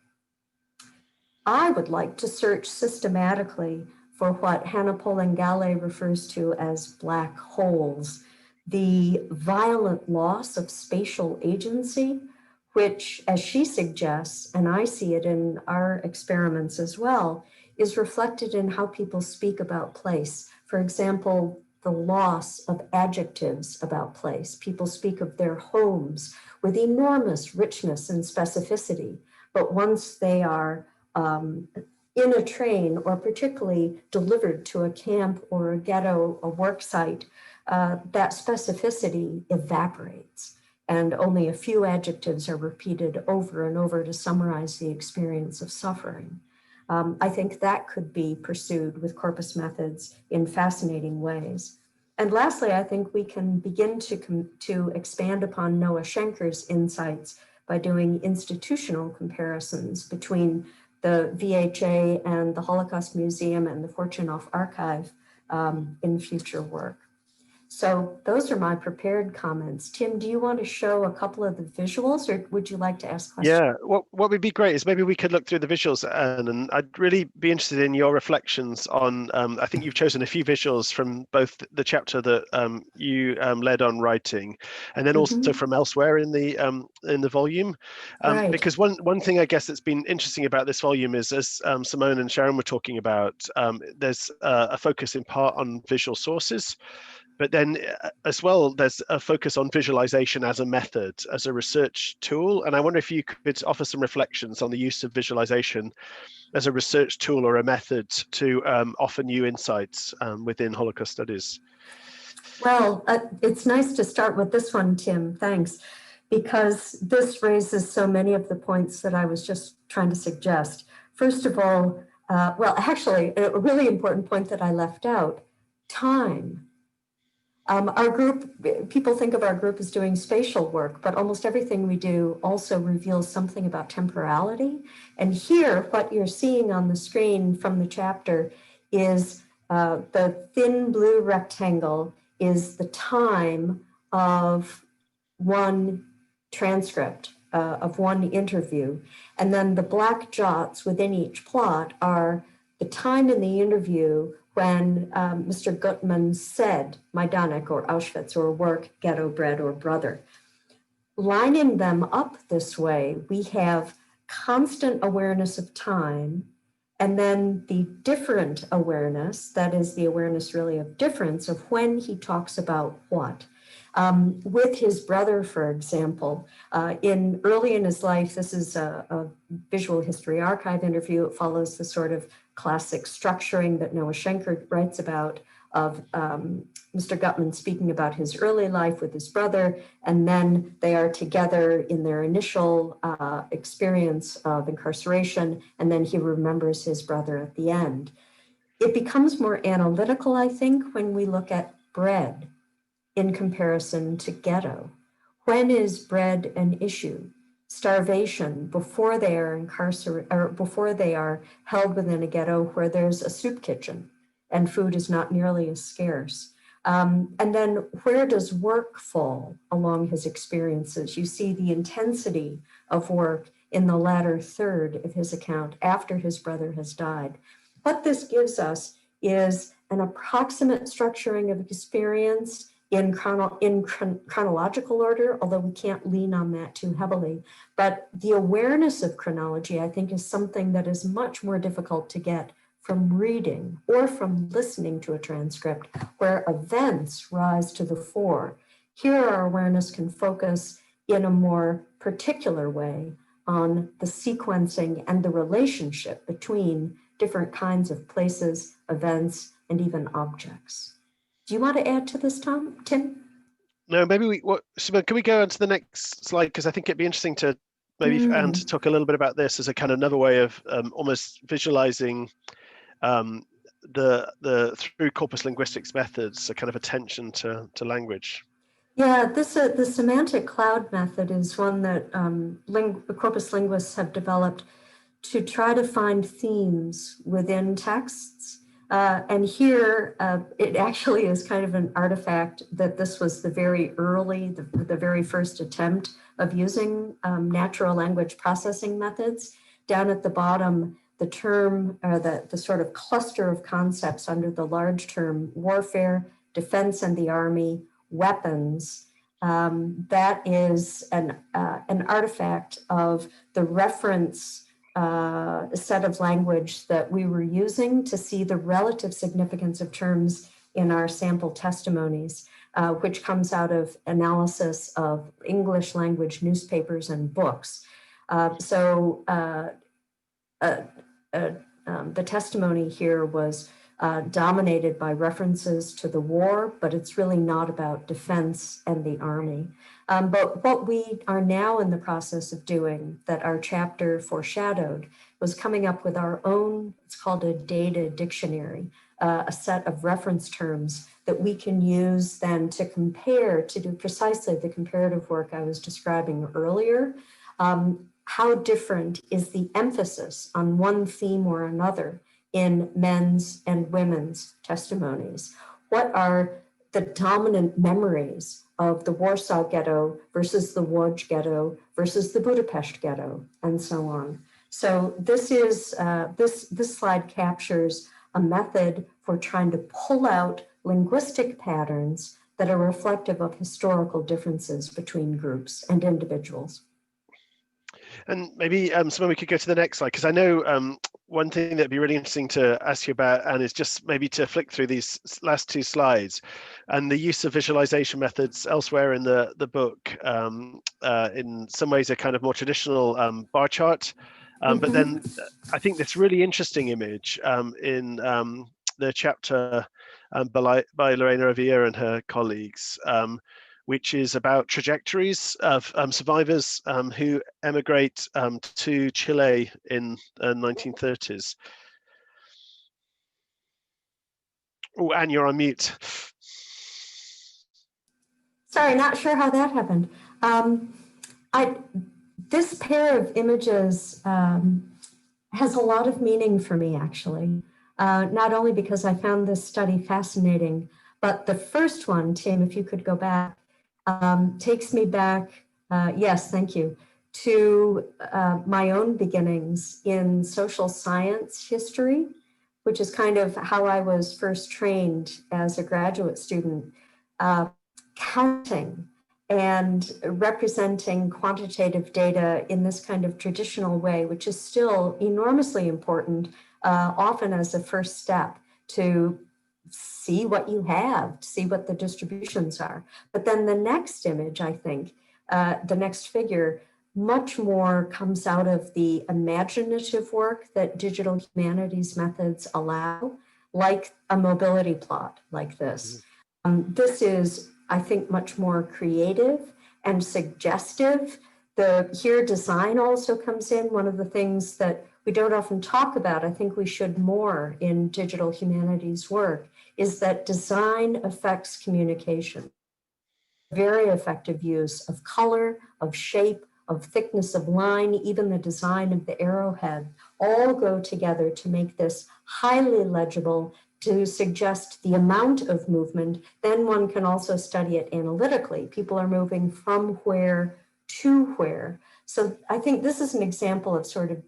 I would like to search systematically for what Hannah Polengale refers to as black holes, the violent loss of spatial agency, which, as she suggests, and I see it in our experiments as well, is reflected in how people speak about place. For example, the loss of adjectives about place. People speak of their homes with enormous richness and specificity, but once they are in a train, or particularly delivered to a camp or a ghetto, a work site, that specificity evaporates, and only a few adjectives are repeated over and over to summarize the experience of suffering. I think that could be pursued with corpus methods in fascinating ways. And lastly, I think we can begin to expand upon Noah Schenker's insights by doing institutional comparisons between the VHA and the Holocaust Museum and the Fortunoff Archive in future work. So those are my prepared comments. Tim, do you want to show a couple of the visuals, or would you like to ask questions? Yeah, what would be great is maybe we could look through the visuals, Anne, and I'd really be interested in your reflections on, I think you've chosen a few visuals from both the chapter that you led on writing, and then also from elsewhere in the volume. Right. Because one thing I guess that's been interesting about this volume is, as Simone and Sharon were talking about, there's a focus in part on visual sources, but then as well, there's a focus on visualization as a method, as a research tool. And I wonder if you could offer some reflections on the use of visualization as a research tool or a method to offer new insights within Holocaust studies. Well, it's nice to start with this one, Tim, thanks, because this raises so many of the points that I was just trying to suggest. First of all, well, actually, a really important point that I left out, time. Our group, people think of our group as doing spatial work, but almost everything we do also reveals something about temporality. And here, what you're seeing on the screen from the chapter is the thin blue rectangle is the time of one transcript, of one interview. And then the black dots within each plot are the time in the interview when Mr. Gutmann said Majdanek or Auschwitz or work, ghetto, bread, or brother. Lining them up this way, we have constant awareness of time, and then the different awareness, that is the awareness really of difference of when he talks about what. With his brother, for example, early in his life, this is a visual history archive interview. It follows the sort of classic structuring that Noah Schenker writes about of Mr. Gutmann speaking about his early life with his brother, and then they are together in their initial experience of incarceration, and then he remembers his brother at the end. It becomes more analytical, I think, when we look at bread in comparison to ghetto. When is bread an issue? Starvation before they are incarcerated, or before they are held within a ghetto where there's a soup kitchen and food is not nearly as scarce. And then where does work fall along his experiences? You see the intensity of work in the latter third of his account after his brother has died. What this gives us is an approximate structuring of experience in chronological order, although we can't lean on that too heavily. But the awareness of chronology, I think, is something that is much more difficult to get from reading or from listening to a transcript where events rise to the fore. Here, our awareness can focus in a more particular way on the sequencing and the relationship between different kinds of places, events, and even objects. Do you want to add to this, Tim? No, maybe Simone, can we go on to the next slide? Because I think it'd be interesting to maybe Anne to talk a little bit about this as a kind of another way of almost visualizing the through corpus linguistics methods, a kind of attention to language. Yeah, the semantic cloud method is one that corpus linguists have developed to try to find themes within texts. And here, it actually is kind of an artifact that this was the very early, the very first attempt of using natural language processing methods. Down at the bottom, the term, the sort of cluster of concepts under the large term warfare, defense and the army, weapons, that is an artifact of the reference set of language that we were using to see the relative significance of terms in our sample testimonies, which comes out of analysis of English language newspapers and books. The testimony here was dominated by references to the war, but it's really not about defense and the army. But what we are now in the process of doing that our chapter foreshadowed was coming up with our own, it's called a data dictionary, a set of reference terms that we can use then to compare, to do precisely the comparative work I was describing earlier. How different is the emphasis on one theme or another in men's and women's testimonies? What are the dominant memories of the Warsaw Ghetto versus the Łódź Ghetto versus the Budapest Ghetto, and so on. So this is this slide captures a method for trying to pull out linguistic patterns that are reflective of historical differences between groups and individuals. And maybe Simone, we could go to the next slide, because I know one thing that'd be really interesting to ask you about, and is just maybe to flick through these last two slides, and the use of visualization methods elsewhere in the book. In some ways, a kind of more traditional bar chart, but then I think this really interesting image in the chapter by Lorena Avia and her colleagues, which is about trajectories of survivors who emigrate to Chile in the 1930s. Oh, Anne, you're on mute. Sorry, not sure how that happened. This pair of images has a lot of meaning for me, actually. Not only because I found this study fascinating, but the first one, Tim, if you could go back, takes me back, yes, thank you, to my own beginnings in social science history, which is kind of how I was first trained as a graduate student, counting and representing quantitative data in this kind of traditional way, which is still enormously important, often as a first step to see what you have, to see what the distributions are. But then the next image, I think, the next figure, much more comes out of the imaginative work that digital humanities methods allow, like a mobility plot like this. This is, I think, much more creative and suggestive. Here design also comes in. One of the things that we don't often talk about, I think we should more in digital humanities work, is that design affects communication. Very effective use of color, of shape, of thickness of line, even the design of the arrowhead, all go together to make this highly legible, to suggest the amount of movement. Then one can also study it analytically. People are moving from where to where. So I think this is an example of sort of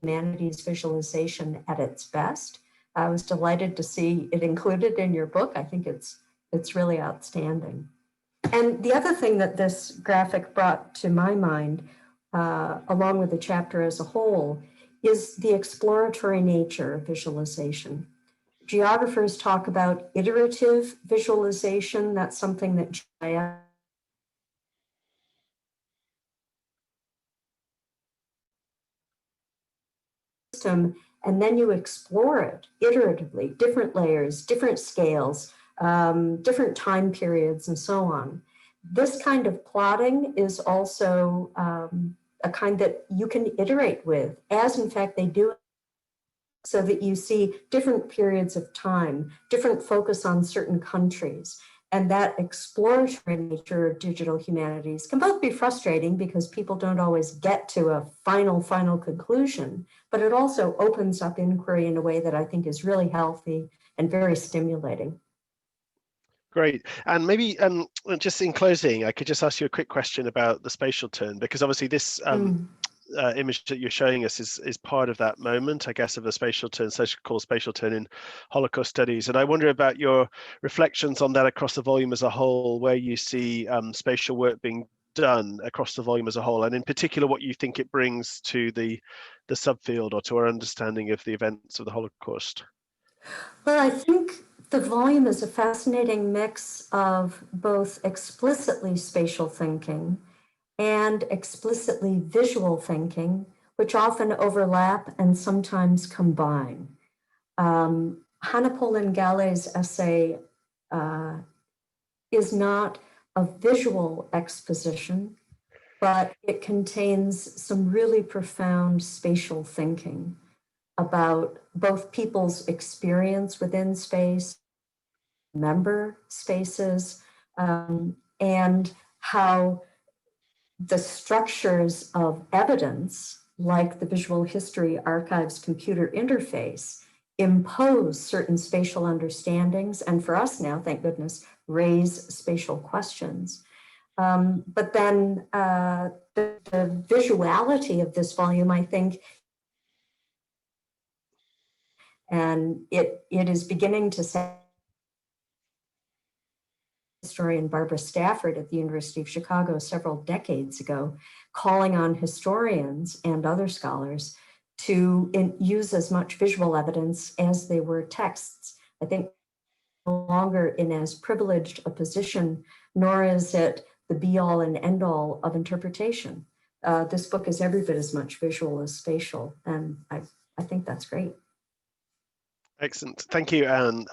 humanities visualization at its best. I was delighted to see it included in your book. I think it's really outstanding. And the other thing that this graphic brought to my mind, along with the chapter as a whole, is the exploratory nature of visualization. Geographers talk about iterative visualization. That's something that GIS system, and then you explore it iteratively, different layers, different scales, different time periods, and so on. This kind of plotting is also a kind that you can iterate with, as in fact they do, so that you see different periods of time, different focus on certain countries. And that exploratory nature of digital humanities can both be frustrating because people don't always get to a final conclusion, but it also opens up inquiry in a way that I think is really healthy and very stimulating. Great. And maybe just in closing, I could just ask you a quick question about the spatial turn, because obviously this image that you're showing us is part of that moment, I guess, of a spatial turn, so-called spatial turn in Holocaust studies. And I wonder about your reflections on that across the volume as a whole, where you see spatial work being done across the volume as a whole, and in particular what you think it brings to the subfield or to our understanding of the events of the Holocaust. Well, I think the volume is a fascinating mix of both explicitly spatial thinking and explicitly visual thinking, which often overlap and sometimes combine. Hanna Polengale's essay is not a visual exposition, but it contains some really profound spatial thinking about both people's experience within space, member spaces, and how the structures of evidence, like the Visual History Archive's computer interface, impose certain spatial understandings, and for us now, thank goodness, raise spatial questions. But then the visuality of this volume, I think, and it is beginning to say, historian Barbara Stafford at the University of Chicago several decades ago, calling on historians and other scholars to use as much visual evidence as they were texts. I think no longer in as privileged a position, nor is it the be-all and end-all of interpretation. This book is every bit as much visual as spatial, and I think that's great. Excellent. Thank you, Anne.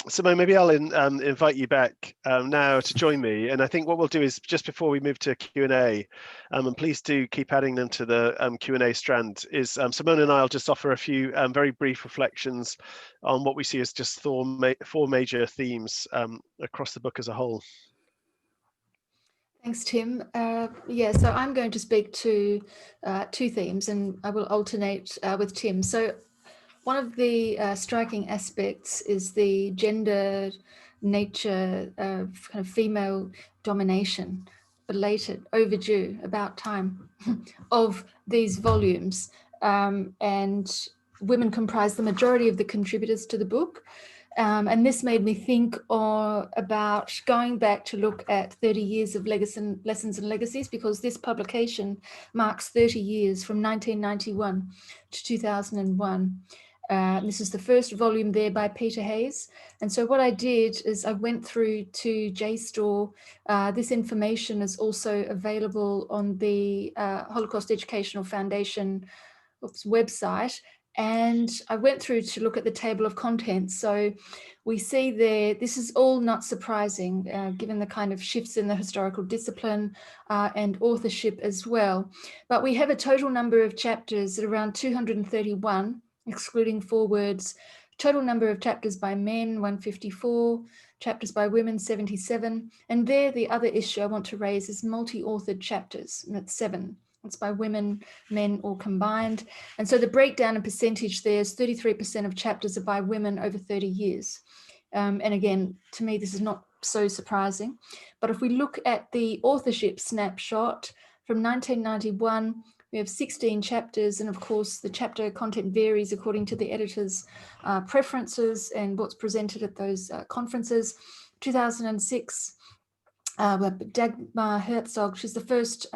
Simone, maybe I'll invite you back now to join me. And I think what we'll do is, just before we move to Q&A, and please do keep adding them to the Q&A strand, is Simone and I will just offer a few very brief reflections on what we see as just four major themes across the book as a whole. Thanks, Tim. Yeah, so I'm going to speak to two themes, and I will alternate with Tim. So one of the striking aspects is the gender nature of kind of female domination, belated, overdue, about time, of these volumes. And women comprise the majority of the contributors to the book. And this made me think about going back to look at 30 years of Lessons and Legacies, because this publication marks 30 years from 1991 to 2001. This is the first volume there by Peter Hayes. And so what I did is I went through to JSTOR. This information is also available on the Holocaust Educational Foundation website. And I went through to look at the table of contents. So we see there, this is all not surprising, given the kind of shifts in the historical discipline and authorship as well. But we have a total number of chapters at around 231, excluding forewords. Total number of chapters by men, 154, chapters by women, 77. And there, the other issue I want to raise is multi-authored chapters, and it's 7. It's by women, men, all combined. And so the breakdown in percentage there is 33% of chapters are by women over 30 years. And again, to me, this is not so surprising. But if we look at the authorship snapshot from 1991, we have 16 chapters. And of course, the chapter content varies according to the editor's preferences and what's presented at those conferences. 2006, Dagmar Herzog, she's the first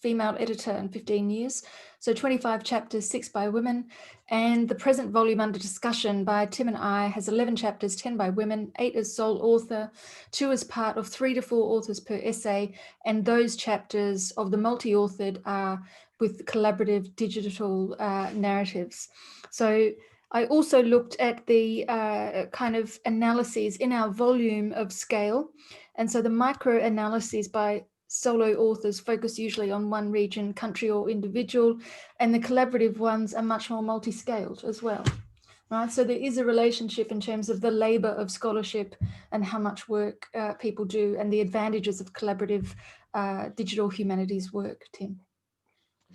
female editor in 15 years. So 25 chapters, 6 by women. And the present volume under discussion by Tim and I has 11 chapters, 10 by women, 8 as sole author, 2 as part of 3 to 4 authors per essay. And those chapters of the multi-authored are with collaborative digital narratives. So I also looked at the kind of analyses in our volume of scale. And so the micro-analyses by solo authors focus usually on one region, country, or individual, and the collaborative ones are much more multi-scaled as well. Right? So there is a relationship in terms of the labor of scholarship and how much work people do, and the advantages of collaborative digital humanities work. Tim,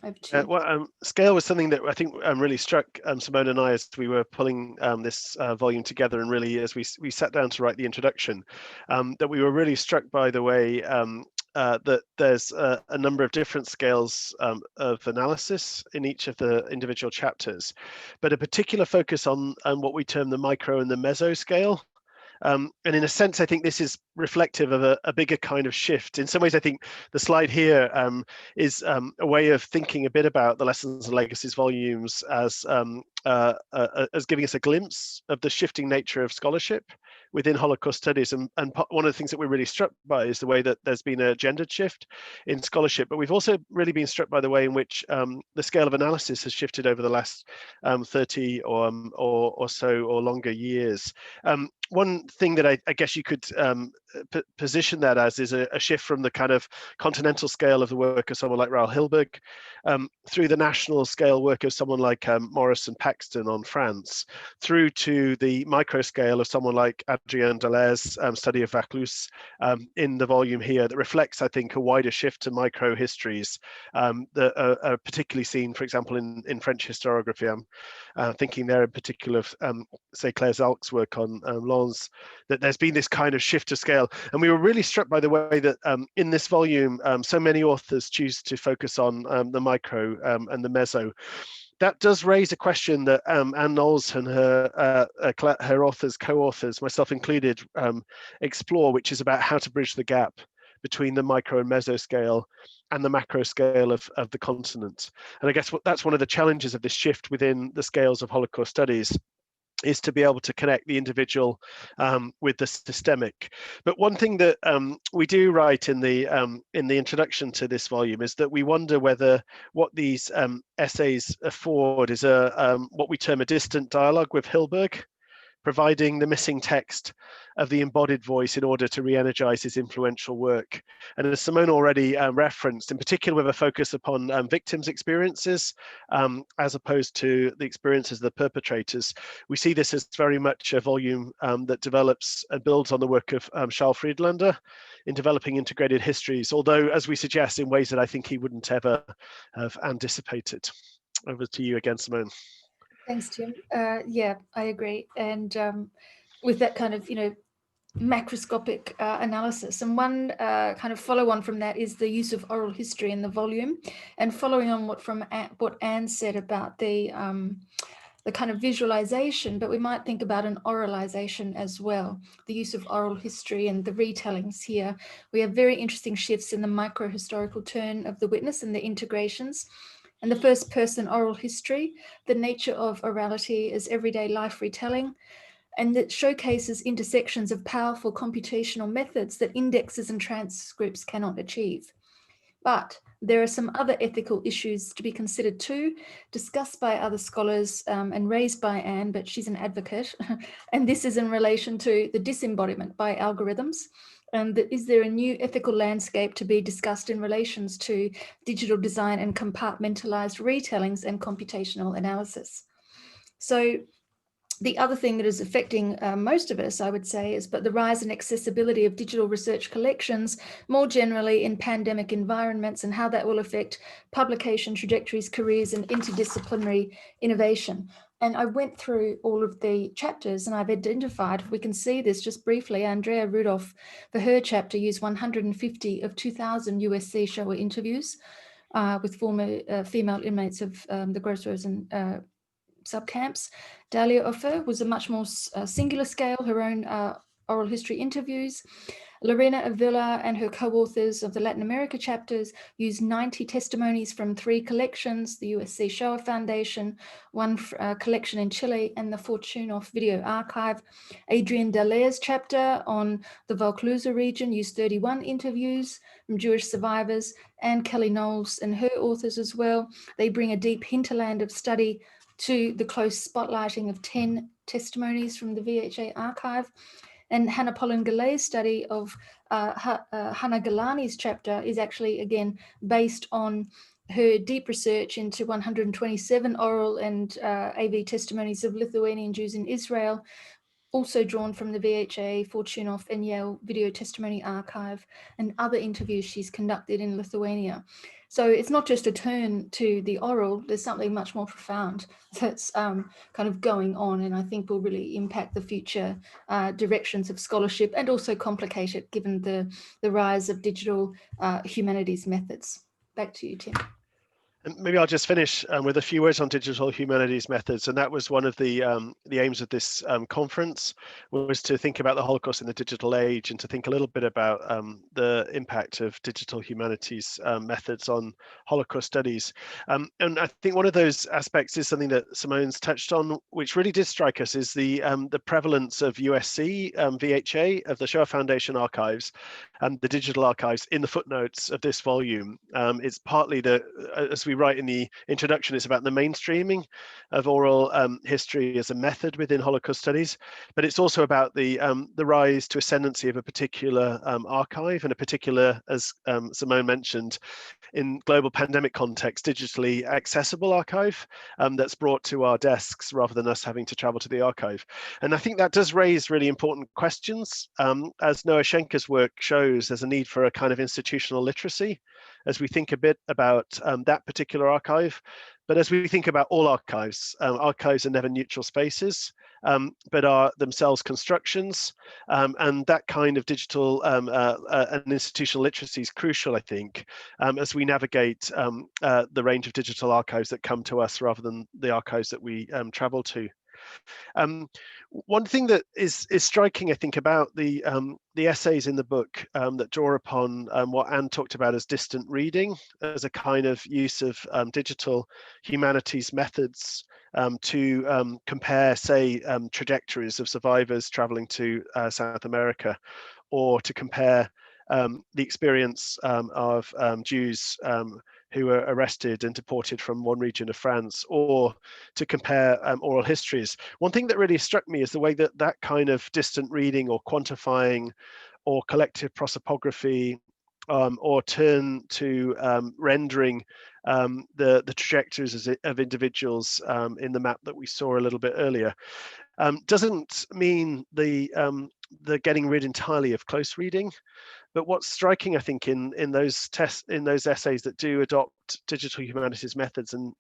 over to you. Well, scale was something that I think really struck Simone and I as we were pulling this volume together, and really as we sat down to write the introduction, that we were really struck by the way that there's a number of different scales of analysis in each of the individual chapters, but a particular focus on what we term the micro and the meso scale. And in a sense, I think this is reflective of a bigger kind of shift. In some ways, I think the slide here is a way of thinking a bit about the Lessons and Legacies volumes as giving us a glimpse of the shifting nature of scholarship within Holocaust studies. And one of the things that we're really struck by is the way that there's been a gendered shift in scholarship, but we've also really been struck by the way in which the scale of analysis has shifted over the last 30 or so or longer years. One thing that I guess you could position that as is a shift from the kind of continental scale of the work of someone like Raoul Hilberg through the national scale work of someone like Morris and Paxton on France, through to the micro scale of someone like Adam Adrien Delaire's study of Vaucluse in the volume here that reflects, I think, a wider shift to micro-histories that are particularly seen, for example, in French historiography. I'm thinking there in particular of, say, Claire Zalk's work on Lens, that there's been this kind of shift to scale. And we were really struck by the way that in this volume, so many authors choose to focus on the micro and the meso. That does raise a question that Anne Knowles and her authors, co-authors, myself included, explore, which is about how to bridge the gap between the micro and meso scale and the macro scale of the continent. And I guess that's one of the challenges of this shift within the scales of Holocaust studies, is to be able to connect the individual with the systemic. But one thing that we do write in the introduction to this volume is that we wonder whether what these essays afford is what we term a distant dialogue with Hilberg, providing the missing text of the embodied voice in order to re-energize his influential work. And as Simone already referenced, in particular with a focus upon victims' experiences, as opposed to the experiences of the perpetrators, we see this as very much a volume that develops and builds on the work of Charles Friedlander in developing integrated histories, although, as we suggest, in ways that I think he wouldn't ever have anticipated. Over to you again, Simone. Thanks, Tim. Yeah, I agree. And with that kind of, macroscopic analysis, and one kind of follow on from that is the use of oral history in the volume, and following on what Anne said about the kind of visualization, but we might think about an oralization as well, the use of oral history and the retellings here. We have very interesting shifts in the micro-historical turn of the witness and the integrations. And the first person oral history, the nature of orality as everyday life retelling, and that showcases intersections of powerful computational methods that indexes and transcripts cannot achieve. But there are some other ethical issues to be considered too, discussed by other scholars and raised by Anne, but she's an advocate. And this is in relation to the disembodiment by algorithms. And is there a new ethical landscape to be discussed in relations to digital design and compartmentalized retellings and computational analysis? So the other thing that is affecting most of us, I would say, is the rise in accessibility of digital research collections more generally in pandemic environments, and how that will affect publication trajectories, careers, and interdisciplinary innovation. And I went through all of the chapters and I've identified, if we can see this just briefly, Andrea Rudolph, for her chapter, used 150 of 2,000 USC Shoah interviews with former female inmates of the Gross-Rosen subcamps. Dalia Offer was a much more singular scale, her own oral history interviews. Lorena Avila and her co-authors of the Latin America chapters used 90 testimonies from 3 collections, the USC Shoah Foundation, one collection in Chile, and the Fortunoff Video Archive. Adrien Delaire's chapter on the Vaucluse region used 31 interviews from Jewish survivors, and Kelly Knowles and her authors as well. They bring a deep hinterland of study to the close spotlighting of 10 testimonies from the VHA archive. And Hannah Pollen-Galay's study of Hannah Galani's chapter is actually, again, based on her deep research into 127 oral and AV testimonies of Lithuanian Jews in Israel, also drawn from the VHA, Fortunoff, and Yale Video Testimony Archive, and other interviews she's conducted in Lithuania. So it's not just a turn to the oral, there's something much more profound that's kind of going on, and I think will really impact the future directions of scholarship, and also complicate it given the rise of digital humanities methods. Back to you, Tim. And maybe I'll just finish with a few words on digital humanities methods. And that was one of the aims of this conference, was to think about the Holocaust in the digital age, and to think a little bit about the impact of digital humanities methods on Holocaust studies. And I think one of those aspects is something that Simone's touched on, which really did strike us, is the prevalence of USC VHA, of the Shoah Foundation archives, and the digital archives in the footnotes of this volume. It's partly as we we write in the introduction, it's about the mainstreaming of oral history as a method within Holocaust studies, but it's also about the rise to ascendancy of a particular archive, and a particular, as Simone mentioned, in global pandemic context, digitally accessible archive that's brought to our desks rather than us having to travel to the archive. And I think that does raise really important questions. As Noah Schenker's work shows, there's a need for a kind of institutional literacy as we think a bit about that particular archive. But as we think about all archives, archives are never neutral spaces, but are themselves constructions. And that kind of digital and institutional literacy is crucial, I think, as we navigate the range of digital archives that come to us rather than the archives that we travel to. One thing that is striking, I think, about the essays in the book that draw upon what Anne talked about as distant reading, as a kind of use of digital humanities methods to compare, say, trajectories of survivors traveling to South America, or to compare the experience of Jews who were arrested and deported from one region of France, or to compare oral histories. One thing that really struck me is the way that that kind of distant reading or quantifying or collective prosopography or turn to rendering the trajectories of individuals in the map that we saw a little bit earlier doesn't mean the getting rid entirely of close reading. But what's striking, I think, in those essays that do adopt digital humanities methods and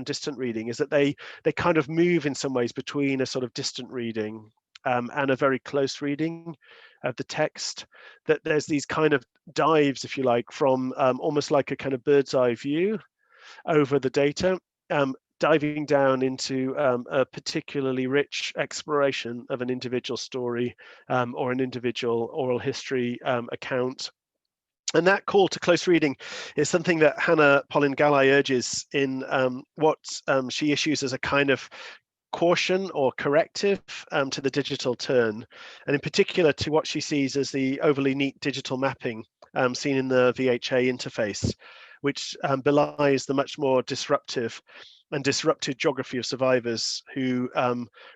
distant reading, is that they kind of move in some ways between a sort of distant reading and a very close reading of the text. That there's these kind of dives, if you like, from almost like a kind of bird's eye view over the data, diving down into a particularly rich exploration of an individual story or an individual oral history account. And that call to close reading is something that Hannah Polyn Galai urges in what she issues as a kind of caution or corrective to the digital turn, and in particular to what she sees as the overly neat digital mapping seen in the VHA interface, which belies the much more disruptive and disrupted geography of survivors who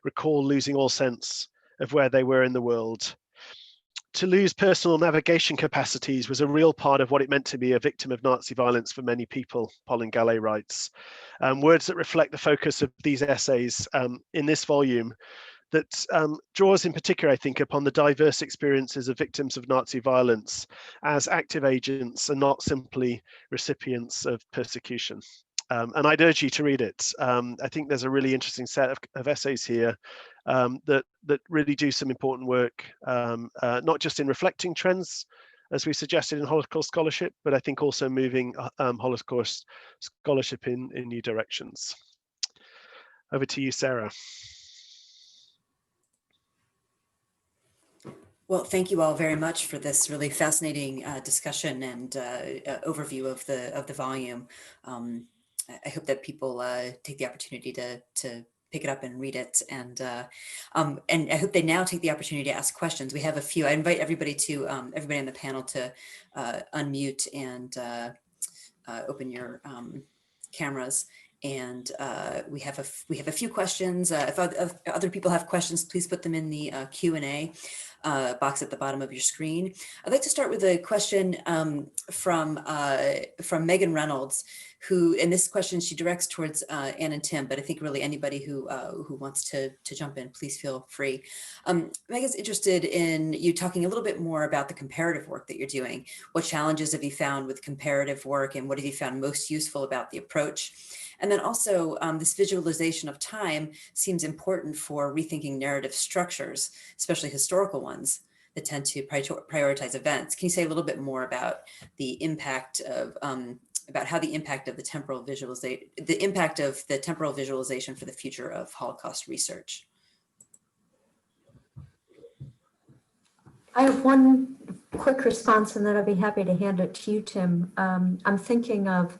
recall losing all sense of where they were in the world. To lose personal navigation capacities was a real part of what it meant to be a victim of Nazi violence for many people, Polyn Galai writes. Words that reflect the focus of these essays in this volume that draws in particular, I think, upon the diverse experiences of victims of Nazi violence as active agents and not simply recipients of persecution. And I'd urge you to read it. I think there's a really interesting set of essays here that really do some important work, not just in reflecting trends, as we suggested in Holocaust scholarship, but I think also moving Holocaust scholarship in new directions. Over to you, Sarah. Well, thank you all very much for this really fascinating discussion and overview of the volume. I hope that people take the opportunity to pick it up and read it, and I hope they now take the opportunity to ask questions. We have a few. I invite everybody everybody on the panel to unmute and open your cameras. And we have a few questions. If other people have questions, please put them in the Q&A box at the bottom of your screen. I'd like to start with a question from Megan Reynolds, who, in this question she directs towards Anne and Tim, but I think really anybody who wants to jump in, please feel free. Megan's interested in you talking a little bit more about the comparative work that you're doing. What challenges have you found with comparative work, and what have you found most useful about the approach? And then also this visualization of time seems important for rethinking narrative structures, especially historical ones that tend to prioritize events. Can you say a little bit more about the impact of about how the impact of the temporal visualization for the future of Holocaust research? I have one quick response, and then I'll be happy to hand it to you, Tim. I'm thinking of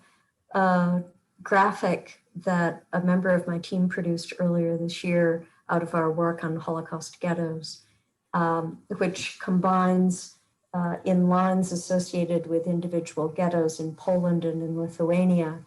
a graphic that a member of my team produced earlier this year out of our work on Holocaust ghettos, which combines in lines associated with individual ghettos in Poland and in Lithuania,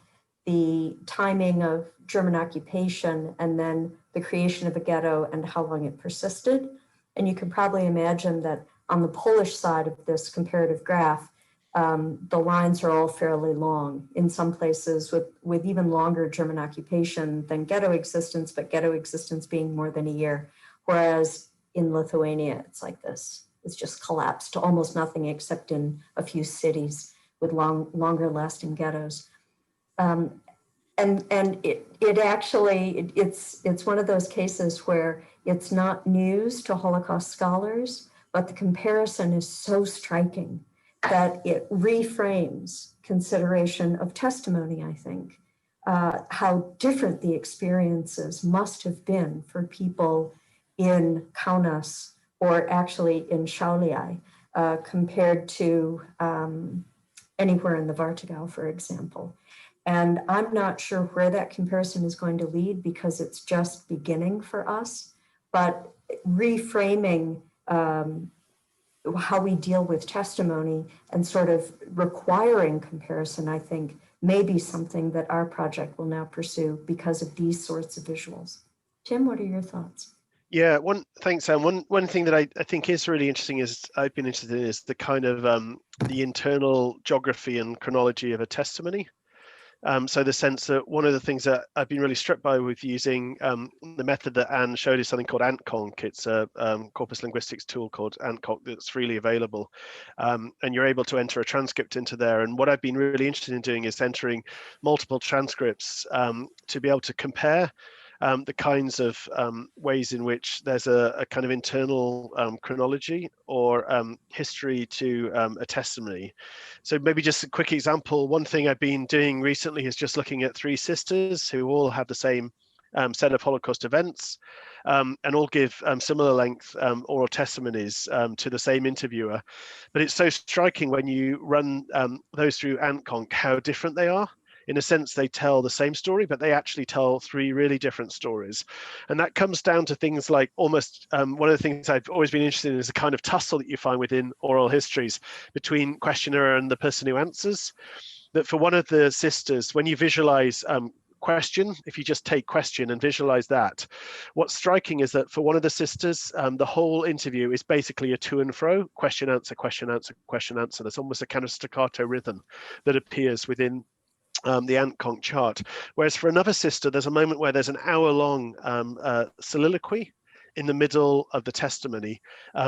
the timing of German occupation and then the creation of a ghetto and how long it persisted. And you can probably imagine that on the Polish side of this comparative graph, the lines are all fairly long, in some places with even longer German occupation than ghetto existence, but ghetto existence being more than a year. Whereas in Lithuania, it's like this. It's just collapsed to almost nothing except in a few cities with longer lasting ghettos. And it actually, it's one of those cases where it's not news to Holocaust scholars, but the comparison is so striking that it reframes consideration of testimony, I think, how different the experiences must have been for people in Kaunas or actually in Šiauliai compared to anywhere in the Vartegau, for example. And I'm not sure where that comparison is going to lead because it's just beginning for us, but reframing how we deal with testimony and sort of requiring comparison, I think, may be something that our project will now pursue because of these sorts of visuals. Tim, what are your thoughts? Yeah, thanks, Sam. One thing that I think is really interesting is I've been interested in is the kind of the internal geography and chronology of a testimony. So the sense that one of the things that I've been really struck by with using the method that Anne showed is something called AntConc. It's a corpus linguistics tool called AntConc that's freely available. And you're able to enter a transcript into there. And what I've been really interested in doing is entering multiple transcripts to be able to compare the kinds of ways in which there's a kind of internal chronology or history to a testimony. So maybe just a quick example. One thing I've been doing recently is just looking at three sisters who all have the same set of Holocaust events and all give similar length oral testimonies to the same interviewer. But it's so striking when you run those through AntConc how different they are. In a sense, they tell the same story, but they actually tell three really different stories. And that comes down to things like almost one of the things I've always been interested in is a kind of tussle that you find within oral histories between questioner and the person who answers. That for one of the sisters, when you visualize question, if you just take question and visualize that, what's striking is that for one of the sisters, the whole interview is basically a to and fro, question, answer, question, answer, question, answer. There's almost a kind of staccato rhythm that appears within the AntConc chart. Whereas for another sister, there's a moment where there's an hour-long soliloquy in the middle of the testimony,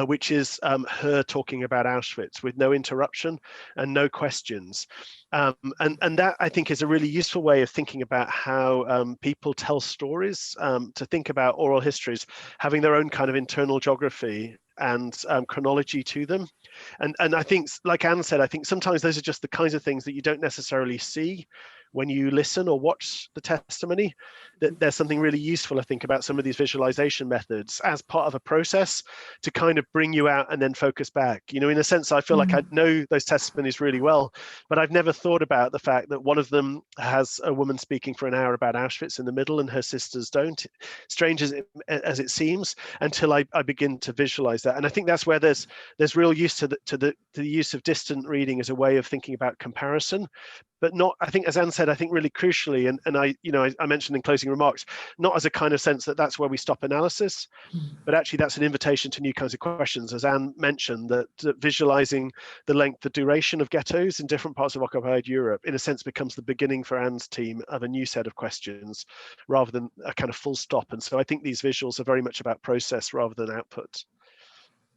which is her talking about Auschwitz with no interruption and no questions. And that, I think, is a really useful way of thinking about how people tell stories, to think about oral histories, having their own kind of internal geography and chronology to them. And I think, like Anne said, I think sometimes those are just the kinds of things that you don't necessarily see when you listen or watch the testimony. That there's something really useful, I think, about some of these visualization methods as part of a process to kind of bring you out and then focus back. You know, in a sense, I feel like I know those testimonies really well, but I've never thought about the fact that one of them has a woman speaking for an hour about Auschwitz in the middle and her sisters don't, strange as it seems, until I begin to visualize that. And I think that's where there's real use to the use of distant reading as a way of thinking about comparison, but not, I think, as Anne said, I think really crucially, and I mentioned in closing remarks, not as a kind of sense that that's where we stop analysis, but actually that's an invitation to new kinds of questions. As Anne mentioned, that visualizing the length, the duration of ghettos in different parts of occupied Europe, in a sense, becomes the beginning for Anne's team of a new set of questions rather than a kind of full stop. And so I think these visuals are very much about process rather than output.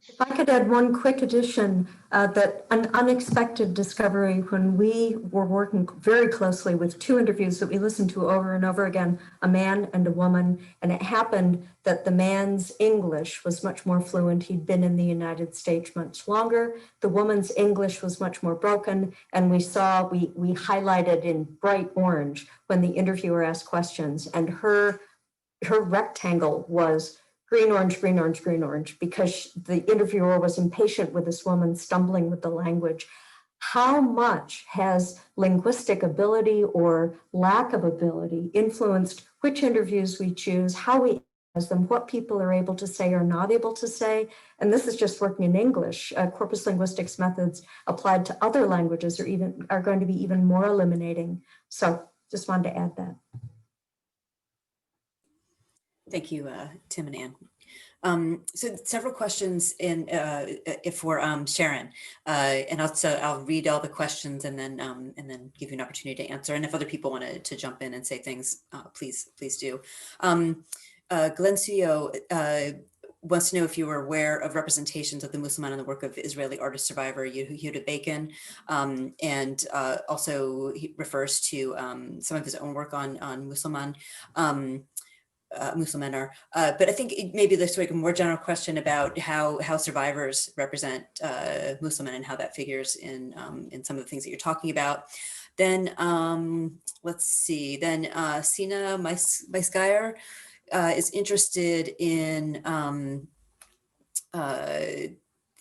If I could add one quick addition, that an unexpected discovery when we were working very closely with two interviews that we listened to over and over again, a man and a woman, and it happened that the man's English was much more fluent. He'd been in the United States much longer. The woman's English was much more broken, and we highlighted in bright orange when the interviewer asked questions, and her rectangle was green, orange, green, orange, green, orange, because the interviewer was impatient with this woman stumbling with the language. How much has linguistic ability or lack of ability influenced which interviews we choose, how we ask them, what people are able to say or not able to say? And this is just working in English. Corpus linguistics methods applied to other languages are going to be even more illuminating. So Just wanted to add that. Thank you, Tim and Anne. So several questions for Sharon, and I'll read all the questions and then give you an opportunity to answer. And if other people want to jump in and say things, please do. Glenn Suyo wants to know if you were aware of representations of the Musliman in the work of Israeli artist survivor Yehuda Bacon, and also he refers to some of his own work on Musliman. Muslimer, but I think maybe there's like a more general question about how survivors represent Muslimen and how that figures in some of the things that you're talking about. Then let's see. Then Sina Maiskaya is interested in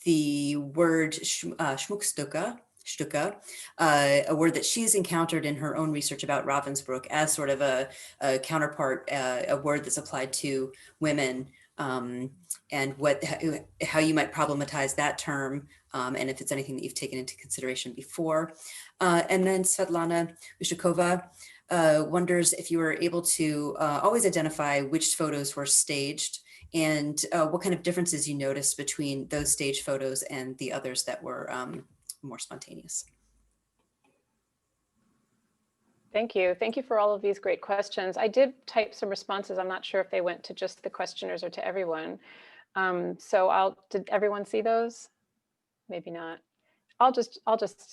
the word Schmuckstücke, a word that she's encountered in her own research about Ravensbrück as sort of a counterpart, a word that's applied to women, and how you might problematize that term, and if it's anything that you've taken into consideration before. And then Svetlana Ushakova wonders if you were able to always identify which photos were staged, and what kind of differences you noticed between those staged photos and the others that were more spontaneous. Thank you. Thank you for all of these great questions. I did type some responses. I'm not sure if they went to just the questioners or to everyone. Did everyone see those? Maybe not. I'll just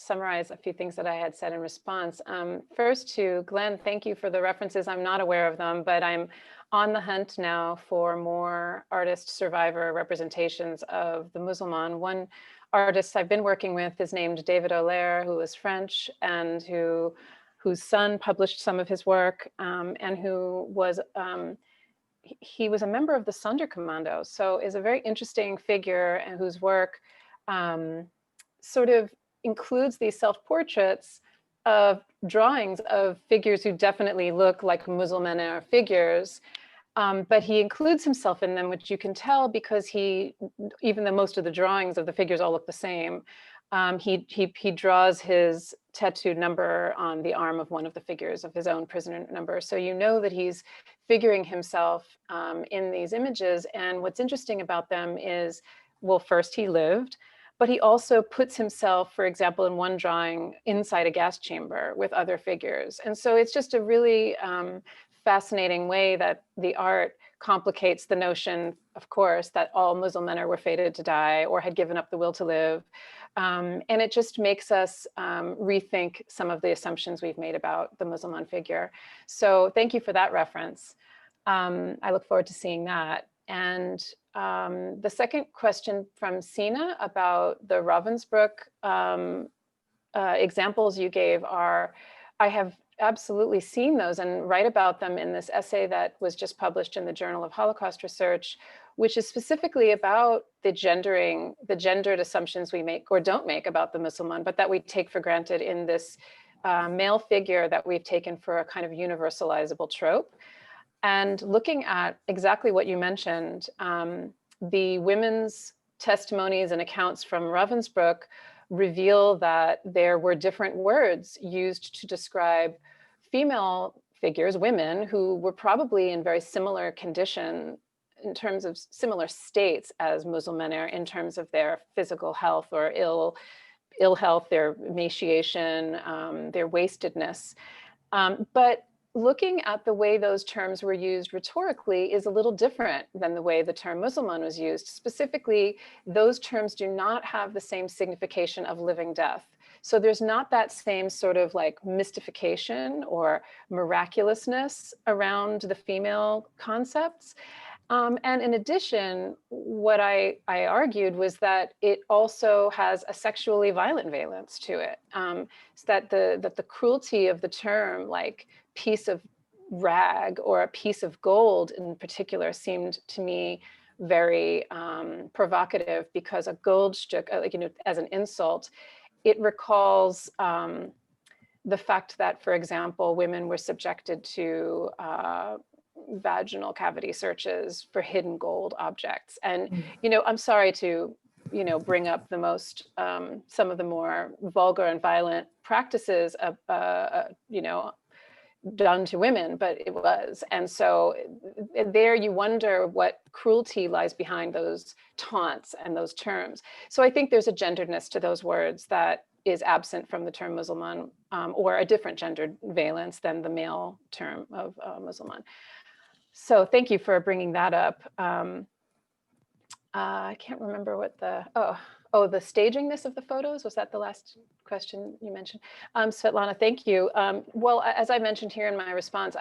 summarize a few things that I had said in response. First to Glenn, thank you for the references. I'm not aware of them, but I'm on the hunt now for more artist survivor representations of the Musulman. One artist I've been working with is named David Olaire, who is French and whose son published some of his work, and who was he was a member of the Sonderkommando, so is a very interesting figure, and whose work sort of includes these self-portraits of drawings of figures who definitely look like Musulman figures, but he includes himself in them, which you can tell because even though most of the drawings of the figures all look the same, he draws his tattooed number on the arm of one of the figures of his own prisoner number. So you know that he's figuring himself in these images. And what's interesting about them is, well, first he lived, but he also puts himself, for example, in one drawing inside a gas chamber with other figures. And so it's just a really fascinating way that the art complicates the notion, of course, that all Muslim men were fated to die or had given up the will to live. And it just makes us rethink some of the assumptions we've made about the Muslim figure. So thank you for that reference. I look forward to seeing that. And the second question from Sina about the Ravensbrück examples you gave I have absolutely seen those and write about them in this essay that was just published in the Journal of Holocaust Research, which is specifically about the gendered assumptions we make or don't make about the Muslim, but that we take for granted in this male figure that we've taken for a kind of universalizable trope. And looking at exactly what you mentioned, the women's testimonies and accounts from Ravensbrück reveal that there were different words used to describe female figures, women, who were probably in very similar condition in terms of similar states as Muslim men are in terms of their physical health or ill health, their emaciation, their wastedness. But looking at the way those terms were used rhetorically is a little different than the way the term Musliman was used. Specifically, those terms do not have the same signification of living death. So there's not that same sort of like mystification or miraculousness around the female concepts. And in addition, what I argued was that it also has a sexually violent valence to it. So that the cruelty of the term, like piece of rag or a piece of gold in particular, seemed to me very provocative, because a Goldstück, as an insult, it recalls the fact that, for example, women were subjected to vaginal cavity searches for hidden gold objects. And, I'm sorry to, bring up the most, some of the more vulgar and violent practices of, done to women, but it was. And so there you wonder what cruelty lies behind those taunts and those terms. So I think there's a genderedness to those words that is absent from the term Muslim, or a different gendered valence than the male term of Muslim. So thank you for bringing that up. I can't remember what the, the stagingness of the photos. Was that the last question you mentioned? Svetlana, thank you. Well, as I mentioned here in my response,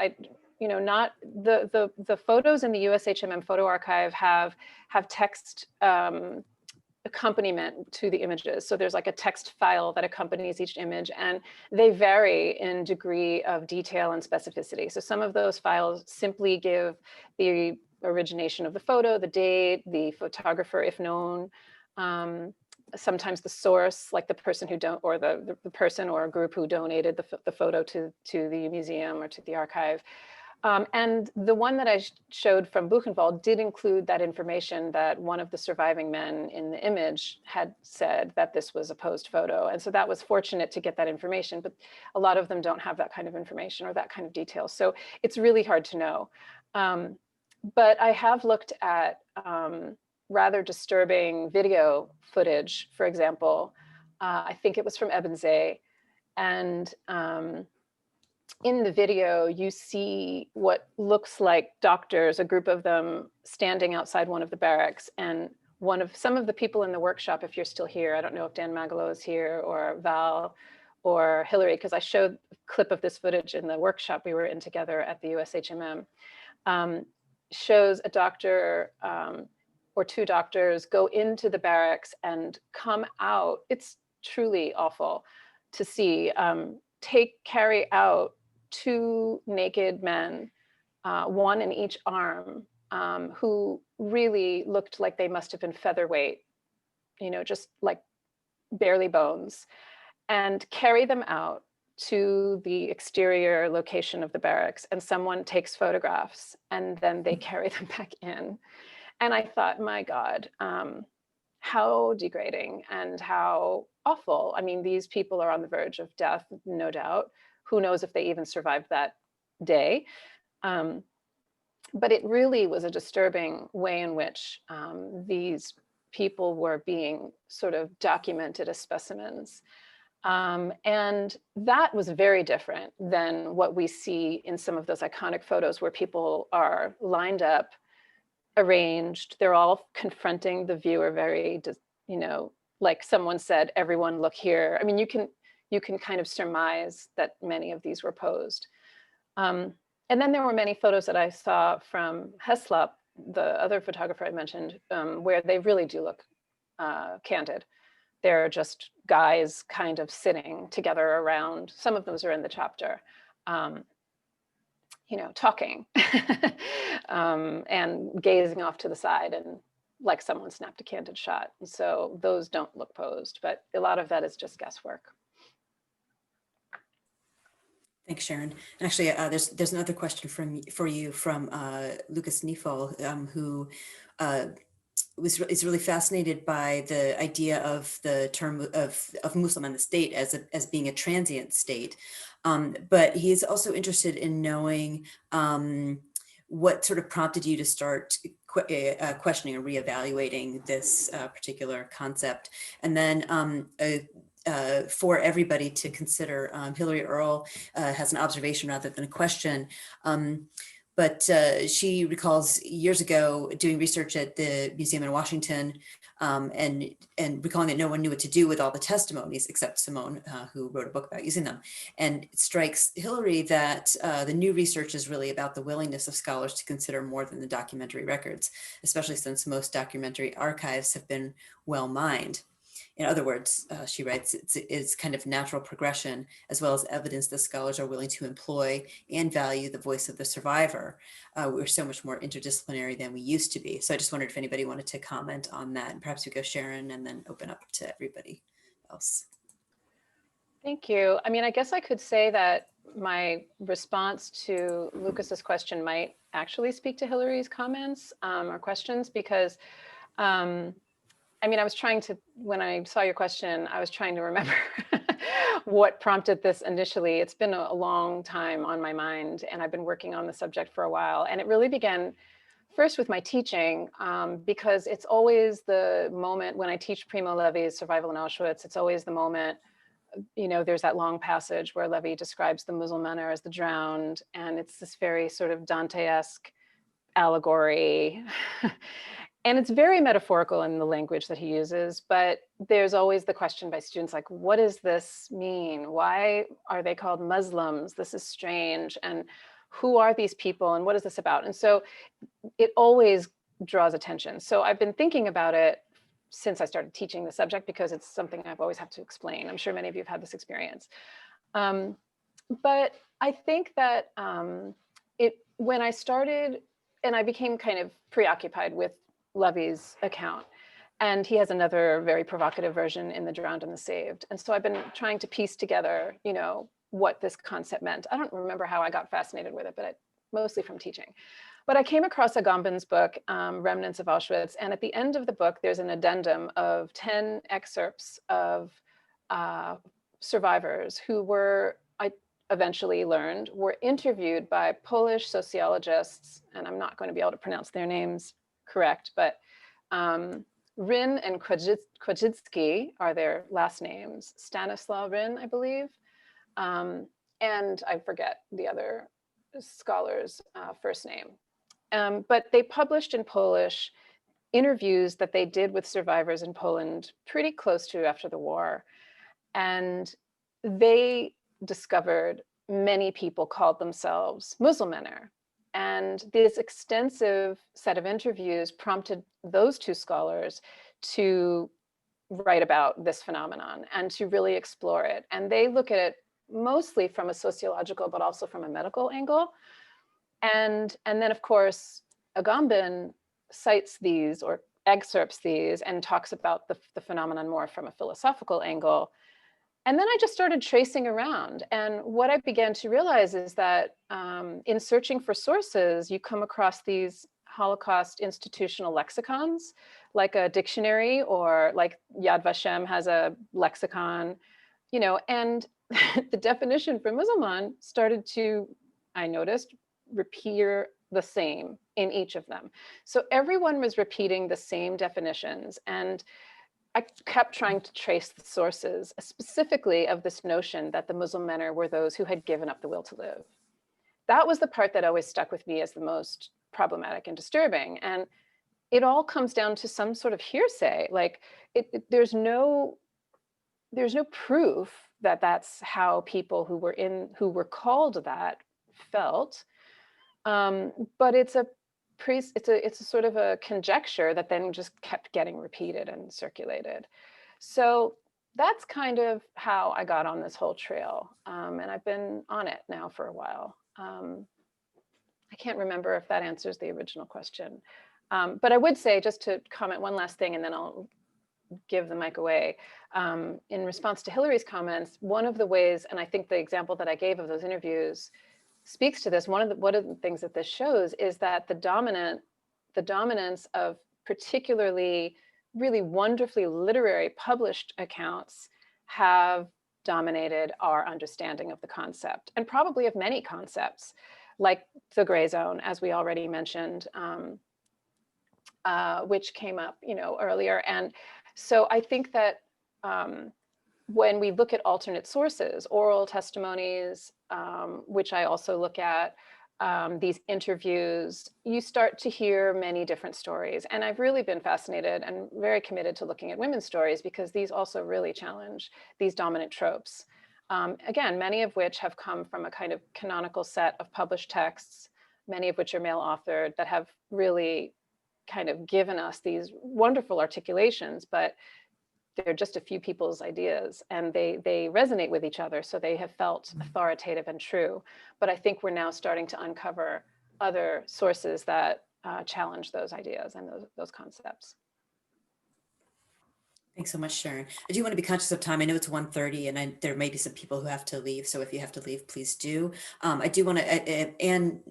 not the photos in the USHMM photo archive have text accompaniment to the images. So there's like a text file that accompanies each image, and they vary in degree of detail and specificity. So some of those files simply give the origination of the photo, the date, the photographer if known, sometimes the source, like the person who the person or a group who donated the photo to the museum or to the archive. And the one that I showed from Buchenwald did include that information that one of the surviving men in the image had said that this was a posed photo. And so that was fortunate to get that information, but a lot of them don't have that kind of information or that kind of detail. So it's really hard to know. But I have looked at rather disturbing video footage, for example. I think it was from Ebensee, and in the video, you see what looks like doctors, a group of them standing outside one of the barracks, and some of the people in the workshop, if you're still here, I don't know if Dan Magalo is here, or Val, or Hillary, because I showed a clip of this footage in the workshop we were in together at the USHMM, shows a doctor or two doctors go into the barracks and come out. It's truly awful to see. Carry out two naked men, one in each arm, who really looked like they must have been featherweight, just like barely bones, and carry them out to the exterior location of the barracks, and someone takes photographs, and then they carry them back in. And I thought, my God, how degrading and how awful. I mean, these people are on the verge of death, no doubt. Who knows if they even survived that day. But it really was a disturbing way in which these people were being sort of documented as specimens. And that was very different than what we see in some of those iconic photos where people are lined up, arranged, they're all confronting the viewer very, like someone said, everyone look here. I mean, you can kind of surmise that many of these were posed. And then there were many photos that I saw from Heslop, the other photographer I mentioned, where they really do look candid. They're just guys kind of sitting together around. Some of those are in the chapter. Talking and gazing off to the side, and like someone snapped a candid shot. And so those don't look posed, but a lot of that is just guesswork. Thanks, Sharon. And actually, there's another question for you from Lucas Nifol, who is really fascinated by the idea of the term of Muslim and the state as being a transient state. But he is also interested in knowing what sort of prompted you to start questioning or reevaluating this particular concept. And then for everybody to consider, Hillary Earle has an observation rather than a question. But she recalls years ago doing research at the museum in Washington, and recalling that no one knew what to do with all the testimonies except Simone, who wrote a book about using them. And it strikes Hillary that the new research is really about the willingness of scholars to consider more than the documentary records, especially since most documentary archives have been well mined. In other words, she writes, it's kind of natural progression, as well as evidence that scholars are willing to employ and value the voice of the survivor. We're so much more interdisciplinary than we used to be. So I just wondered if anybody wanted to comment on that, and perhaps we go Sharon and then open up to everybody else. Thank you. I mean, I guess I could say that my response to Lucas's question might actually speak to Hillary's comments or questions, because I mean, I was trying to, when I saw your question, I was trying to remember what prompted this initially. It's been a long time on my mind, and I've been working on the subject for a while. And it really began first with my teaching, because it's always the moment when I teach Primo Levi's Survival in Auschwitz, it's always the moment, you know, there's that long passage where Levi describes the Musulmaner as the drowned, and it's this very sort of Dante-esque allegory. And it's very metaphorical in the language that he uses, but there's always the question by students like, what does this mean? Why are they called Muslims? This is strange. And who are these people? And what is this about? And so it always draws attention. So I've been thinking about it since I started teaching the subject, because it's something I've always had to explain. I'm sure many of you have had this experience. But I think that when I started, and I became kind of preoccupied with Levi's account, and he has another very provocative version in The Drowned and the Saved. And so I've been trying to piece together, you know, what this concept meant. I don't remember how I got fascinated with it, but mostly from teaching. But I came across Agamben's book, Remnants of Auschwitz, and at the end of the book, there's an addendum of 10 excerpts of survivors who were, I eventually learned, were interviewed by Polish sociologists, and I'm not going to be able to pronounce their names correct, but Ryn and Kwadzicki are their last names, Stanislaw Ryn, I believe, and I forget the other scholar's first name. But they published in Polish interviews that they did with survivors in Poland pretty close to after the war. And they discovered many people called themselves Musulmaner. And this extensive set of interviews prompted those two scholars to write about this phenomenon and to really explore it. And they look at it mostly from a sociological, but also from a medical angle. And then, of course, Agamben cites these or excerpts these and talks about the phenomenon more from a philosophical angle. And then I just started tracing around. And what I began to realize is that in searching for sources, you come across these Holocaust institutional lexicons, like a dictionary, or like Yad Vashem has a lexicon, you know, and the definition for Musulman started to, I noticed, appear the same in each of them. So everyone was repeating the same definitions. And I kept trying to trace the sources, specifically of this notion that the Musulmaner were those who had given up the will to live. That was the part that always stuck with me as the most problematic and disturbing. And it all comes down to some sort of hearsay. Like there's no proof that that's how people who were called that felt. But it's a sort of a conjecture that then just kept getting repeated and circulated. So that's kind of how I got on this whole trail. And I've been on it now for a while. I can't remember if that answers the original question. But I would say, just to comment one last thing, and then I'll give the mic away. In response to Hillary's comments, one of the ways, and I think the example that I gave of those interviews speaks to this, one of the things that this shows is that the dominance of particularly really wonderfully literary published accounts have dominated our understanding of the concept, and probably of many concepts, like the gray zone, as we already mentioned, which came up, you know, earlier. And so I think that when we look at alternate sources, oral testimonies, which I also look at, these interviews, you start to hear many different stories. And I've really been fascinated and very committed to looking at women's stories, because these also really challenge these dominant tropes. Again, many of which have come from a kind of canonical set of published texts, many of which are male authored, that have really kind of given us these wonderful articulations, but they're just a few people's ideas, and they resonate with each other, so they have felt authoritative and true. But I think we're now starting to uncover other sources that challenge those ideas and those concepts. Thanks so much, Sharon. I do want to be conscious of time. I know it's 1:30 and there may be some people who have to leave. So if you have to leave, please do. I do want to, Anne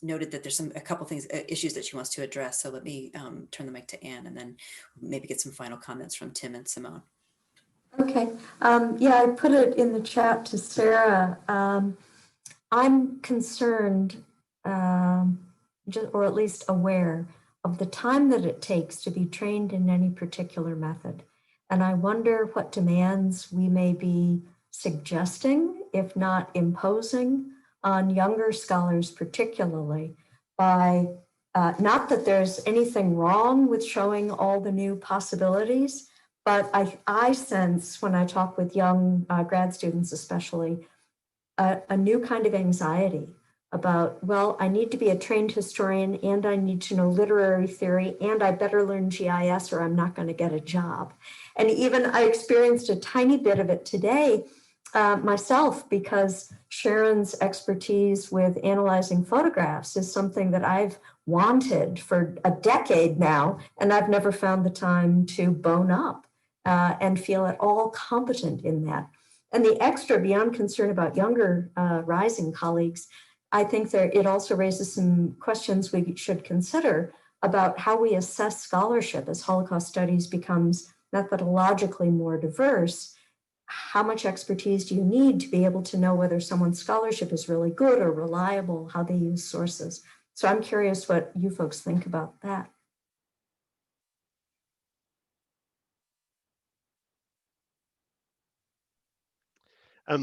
noted that there's a couple things, issues that she wants to address. So let me turn the mic to Anne, and then maybe get some final comments from Tim and Simone. Okay. Yeah, I put it in the chat to Sarah. I'm concerned, or at least aware of the time that it takes to be trained in any particular method. And I wonder what demands we may be suggesting, if not imposing, on younger scholars particularly, by not that there's anything wrong with showing all the new possibilities, but I sense when I talk with young grad students especially, a new kind of anxiety about, well, I need to be a trained historian and I need to know literary theory and I better learn GIS or I'm not going to get a job. And even I experienced a tiny bit of it today myself, because Sharon's expertise with analyzing photographs is something that I've wanted for a decade now, and I've never found the time to bone up and feel at all competent in that. And the extra, beyond concern about younger rising colleagues, I think that it also raises some questions we should consider about how we assess scholarship as Holocaust studies becomes methodologically more diverse. How much expertise do you need to be able to know whether someone's scholarship is really good or reliable, how they use sources? So I'm curious what you folks think about that.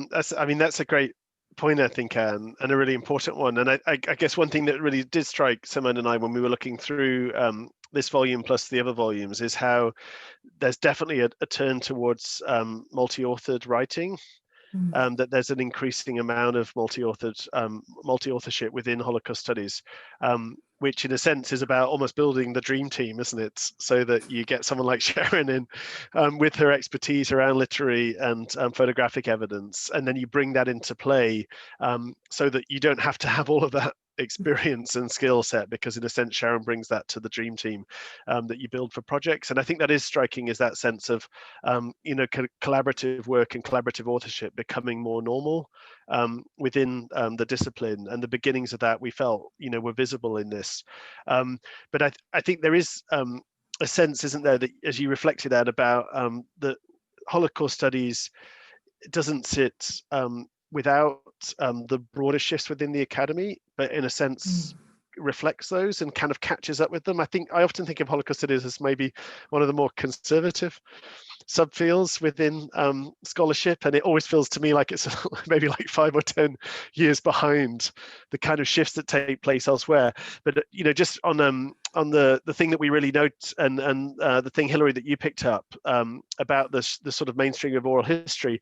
That's a great point, I think, Anne, and a really important one. And I guess one thing that really did strike Simone and I when we were looking through this volume plus the other volumes is how there's definitely a turn towards multi-authored writing. That there's an increasing amount of multi-authorship within Holocaust studies, which in a sense is about almost building the dream team, isn't it? So that you get someone like Sharon in with her expertise around literary and photographic evidence, and then you bring that into play so that you don't have to have all of that experience and skill set, because in a sense Sharon brings that to the dream team that you build for projects. And I think that is striking, is that sense of collaborative work and collaborative authorship becoming more normal within the discipline, and the beginnings of that we felt were visible in this. But I think there is a sense, isn't there, that as you reflected at about the Holocaust studies doesn't sit without the broader shifts within the academy, but in a sense reflects those and kind of catches up with them. I often think of Holocaust studies as maybe one of the more conservative subfields within scholarship, and it always feels to me like it's maybe like 5 or 10 years behind the kind of shifts that take place elsewhere. But just on the thing that we really note, and the thing, Hilary, that you picked up about the sort of mainstream of oral history,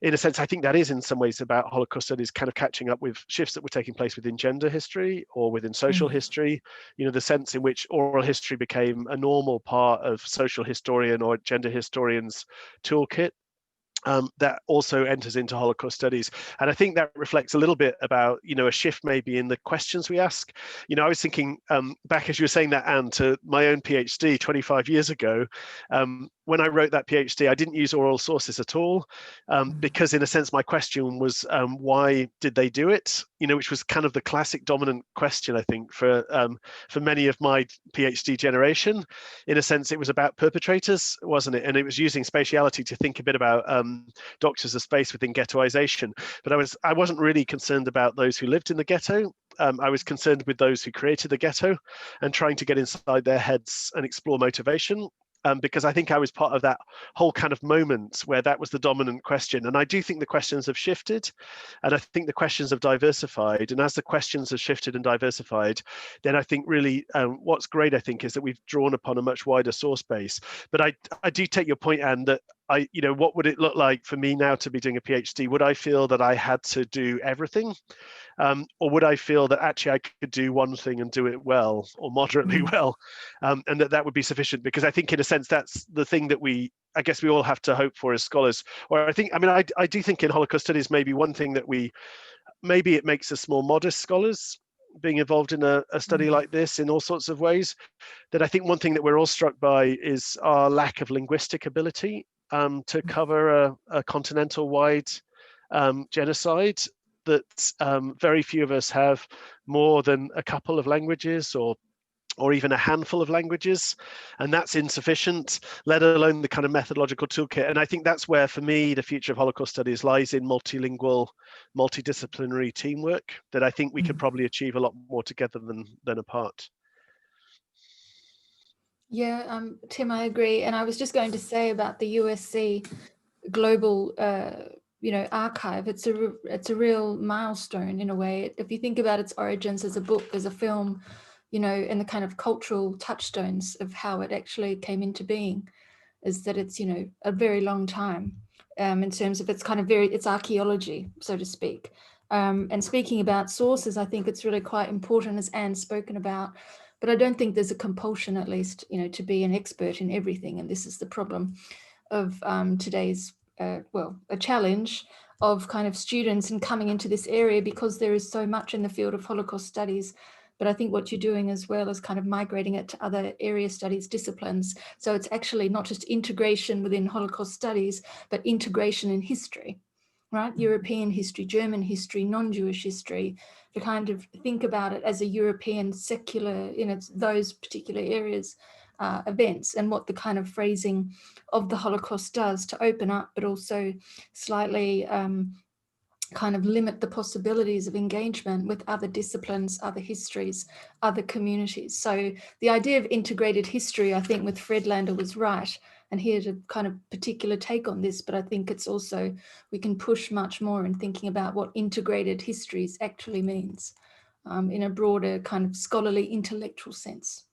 in a sense, I think that is in some ways about Holocaust studies kind of catching up with shifts that were taking place within gender history or within social history. The sense in which oral history became a normal part of social historian or gender historian's toolkit. That also enters into Holocaust studies. And I think that reflects a little bit about, a shift maybe in the questions we ask. I was thinking back as you were saying that, Anne, to my own PhD 25 years ago. When I wrote that PhD, I didn't use oral sources at all, because in a sense, my question was, why did they do it? Which was kind of the classic dominant question, I think, for many of my PhD generation. In a sense, it was about perpetrators, wasn't it? And it was using spatiality to think a bit about doctors of space within ghettoization. But I wasn't really concerned about those who lived in the ghetto. I was concerned with those who created the ghetto and trying to get inside their heads and explore motivation. Because I think I was part of that whole kind of moment where that was the dominant question. And I do think the questions have shifted, and I think the questions have diversified. And as the questions have shifted and diversified, then I think really what's great, I think, is that we've drawn upon a much wider source base. But I do take your point, Anne, that what would it look like for me now to be doing a PhD? Would I feel that I had to do everything? Or would I feel that actually I could do one thing and do it well or moderately well, and that would be sufficient? Because I think in a sense that's the thing that I guess we all have to hope for as scholars. Or I do think in Holocaust studies, maybe one thing that maybe it makes us more modest scholars being involved in a study like this in all sorts of ways. That I think one thing that we're all struck by is our lack of linguistic ability to cover a continental wide genocide. That very few of us have more than a couple of languages or or even a handful of languages, and that's insufficient, let alone the kind of methodological toolkit. And I think that's where, for me, the future of Holocaust studies lies in multilingual, multidisciplinary teamwork, that I think we could probably achieve a lot more together than apart. Yeah, Tim, I agree. And I was just going to say about the USC Global, archive. It's a real milestone in a way. If you think about its origins as a book, as a film, and the kind of cultural touchstones of how it actually came into being, is that it's a very long time in terms of it's archaeology, so to speak. And speaking about sources, I think it's really quite important, as Anne's spoken about. But I don't think there's a compulsion, at least, to be an expert in everything. And this is the problem of today's, a challenge of kind of students and coming into this area, because there is so much in the field of Holocaust studies. But I think what you're doing as well is kind of migrating it to other area studies disciplines. So it's actually not just integration within Holocaust studies, but integration in history, right? European history, German history, non-Jewish history, to kind of think about it as a European secular, those particular areas, events, and what the kind of phrasing of the Holocaust does to open up, but also slightly kind of limit the possibilities of engagement with other disciplines, other histories, other communities. So the idea of integrated history, I think with Fred Lander was right, and he had a kind of particular take on this, but I think it's also, we can push much more in thinking about what integrated histories actually means in a broader kind of scholarly intellectual sense.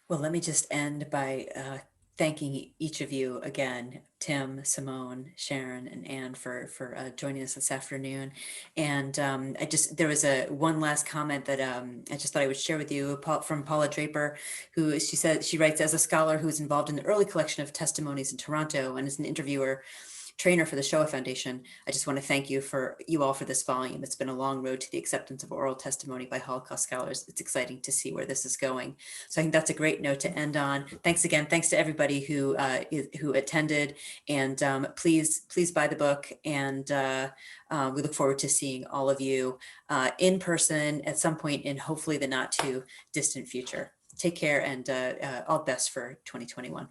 Well, let me just end by thanking each of you again, Tim, Simone, Sharon, and Anne for joining us this afternoon. And there was one last comment that I just thought I would share with you from Paula Draper, who she writes, as a scholar who is involved in the early collection of testimonies in Toronto and as an interviewer trainer for the Shoah Foundation, I just want to thank you all for this volume. It's been a long road to the acceptance of oral testimony by Holocaust scholars. It's exciting to see where this is going. So I think that's a great note to end on. Thanks again. Thanks to everybody who attended, and please buy the book. And we look forward to seeing all of you in person at some point in hopefully the not too distant future. Take care, and all best for 2021.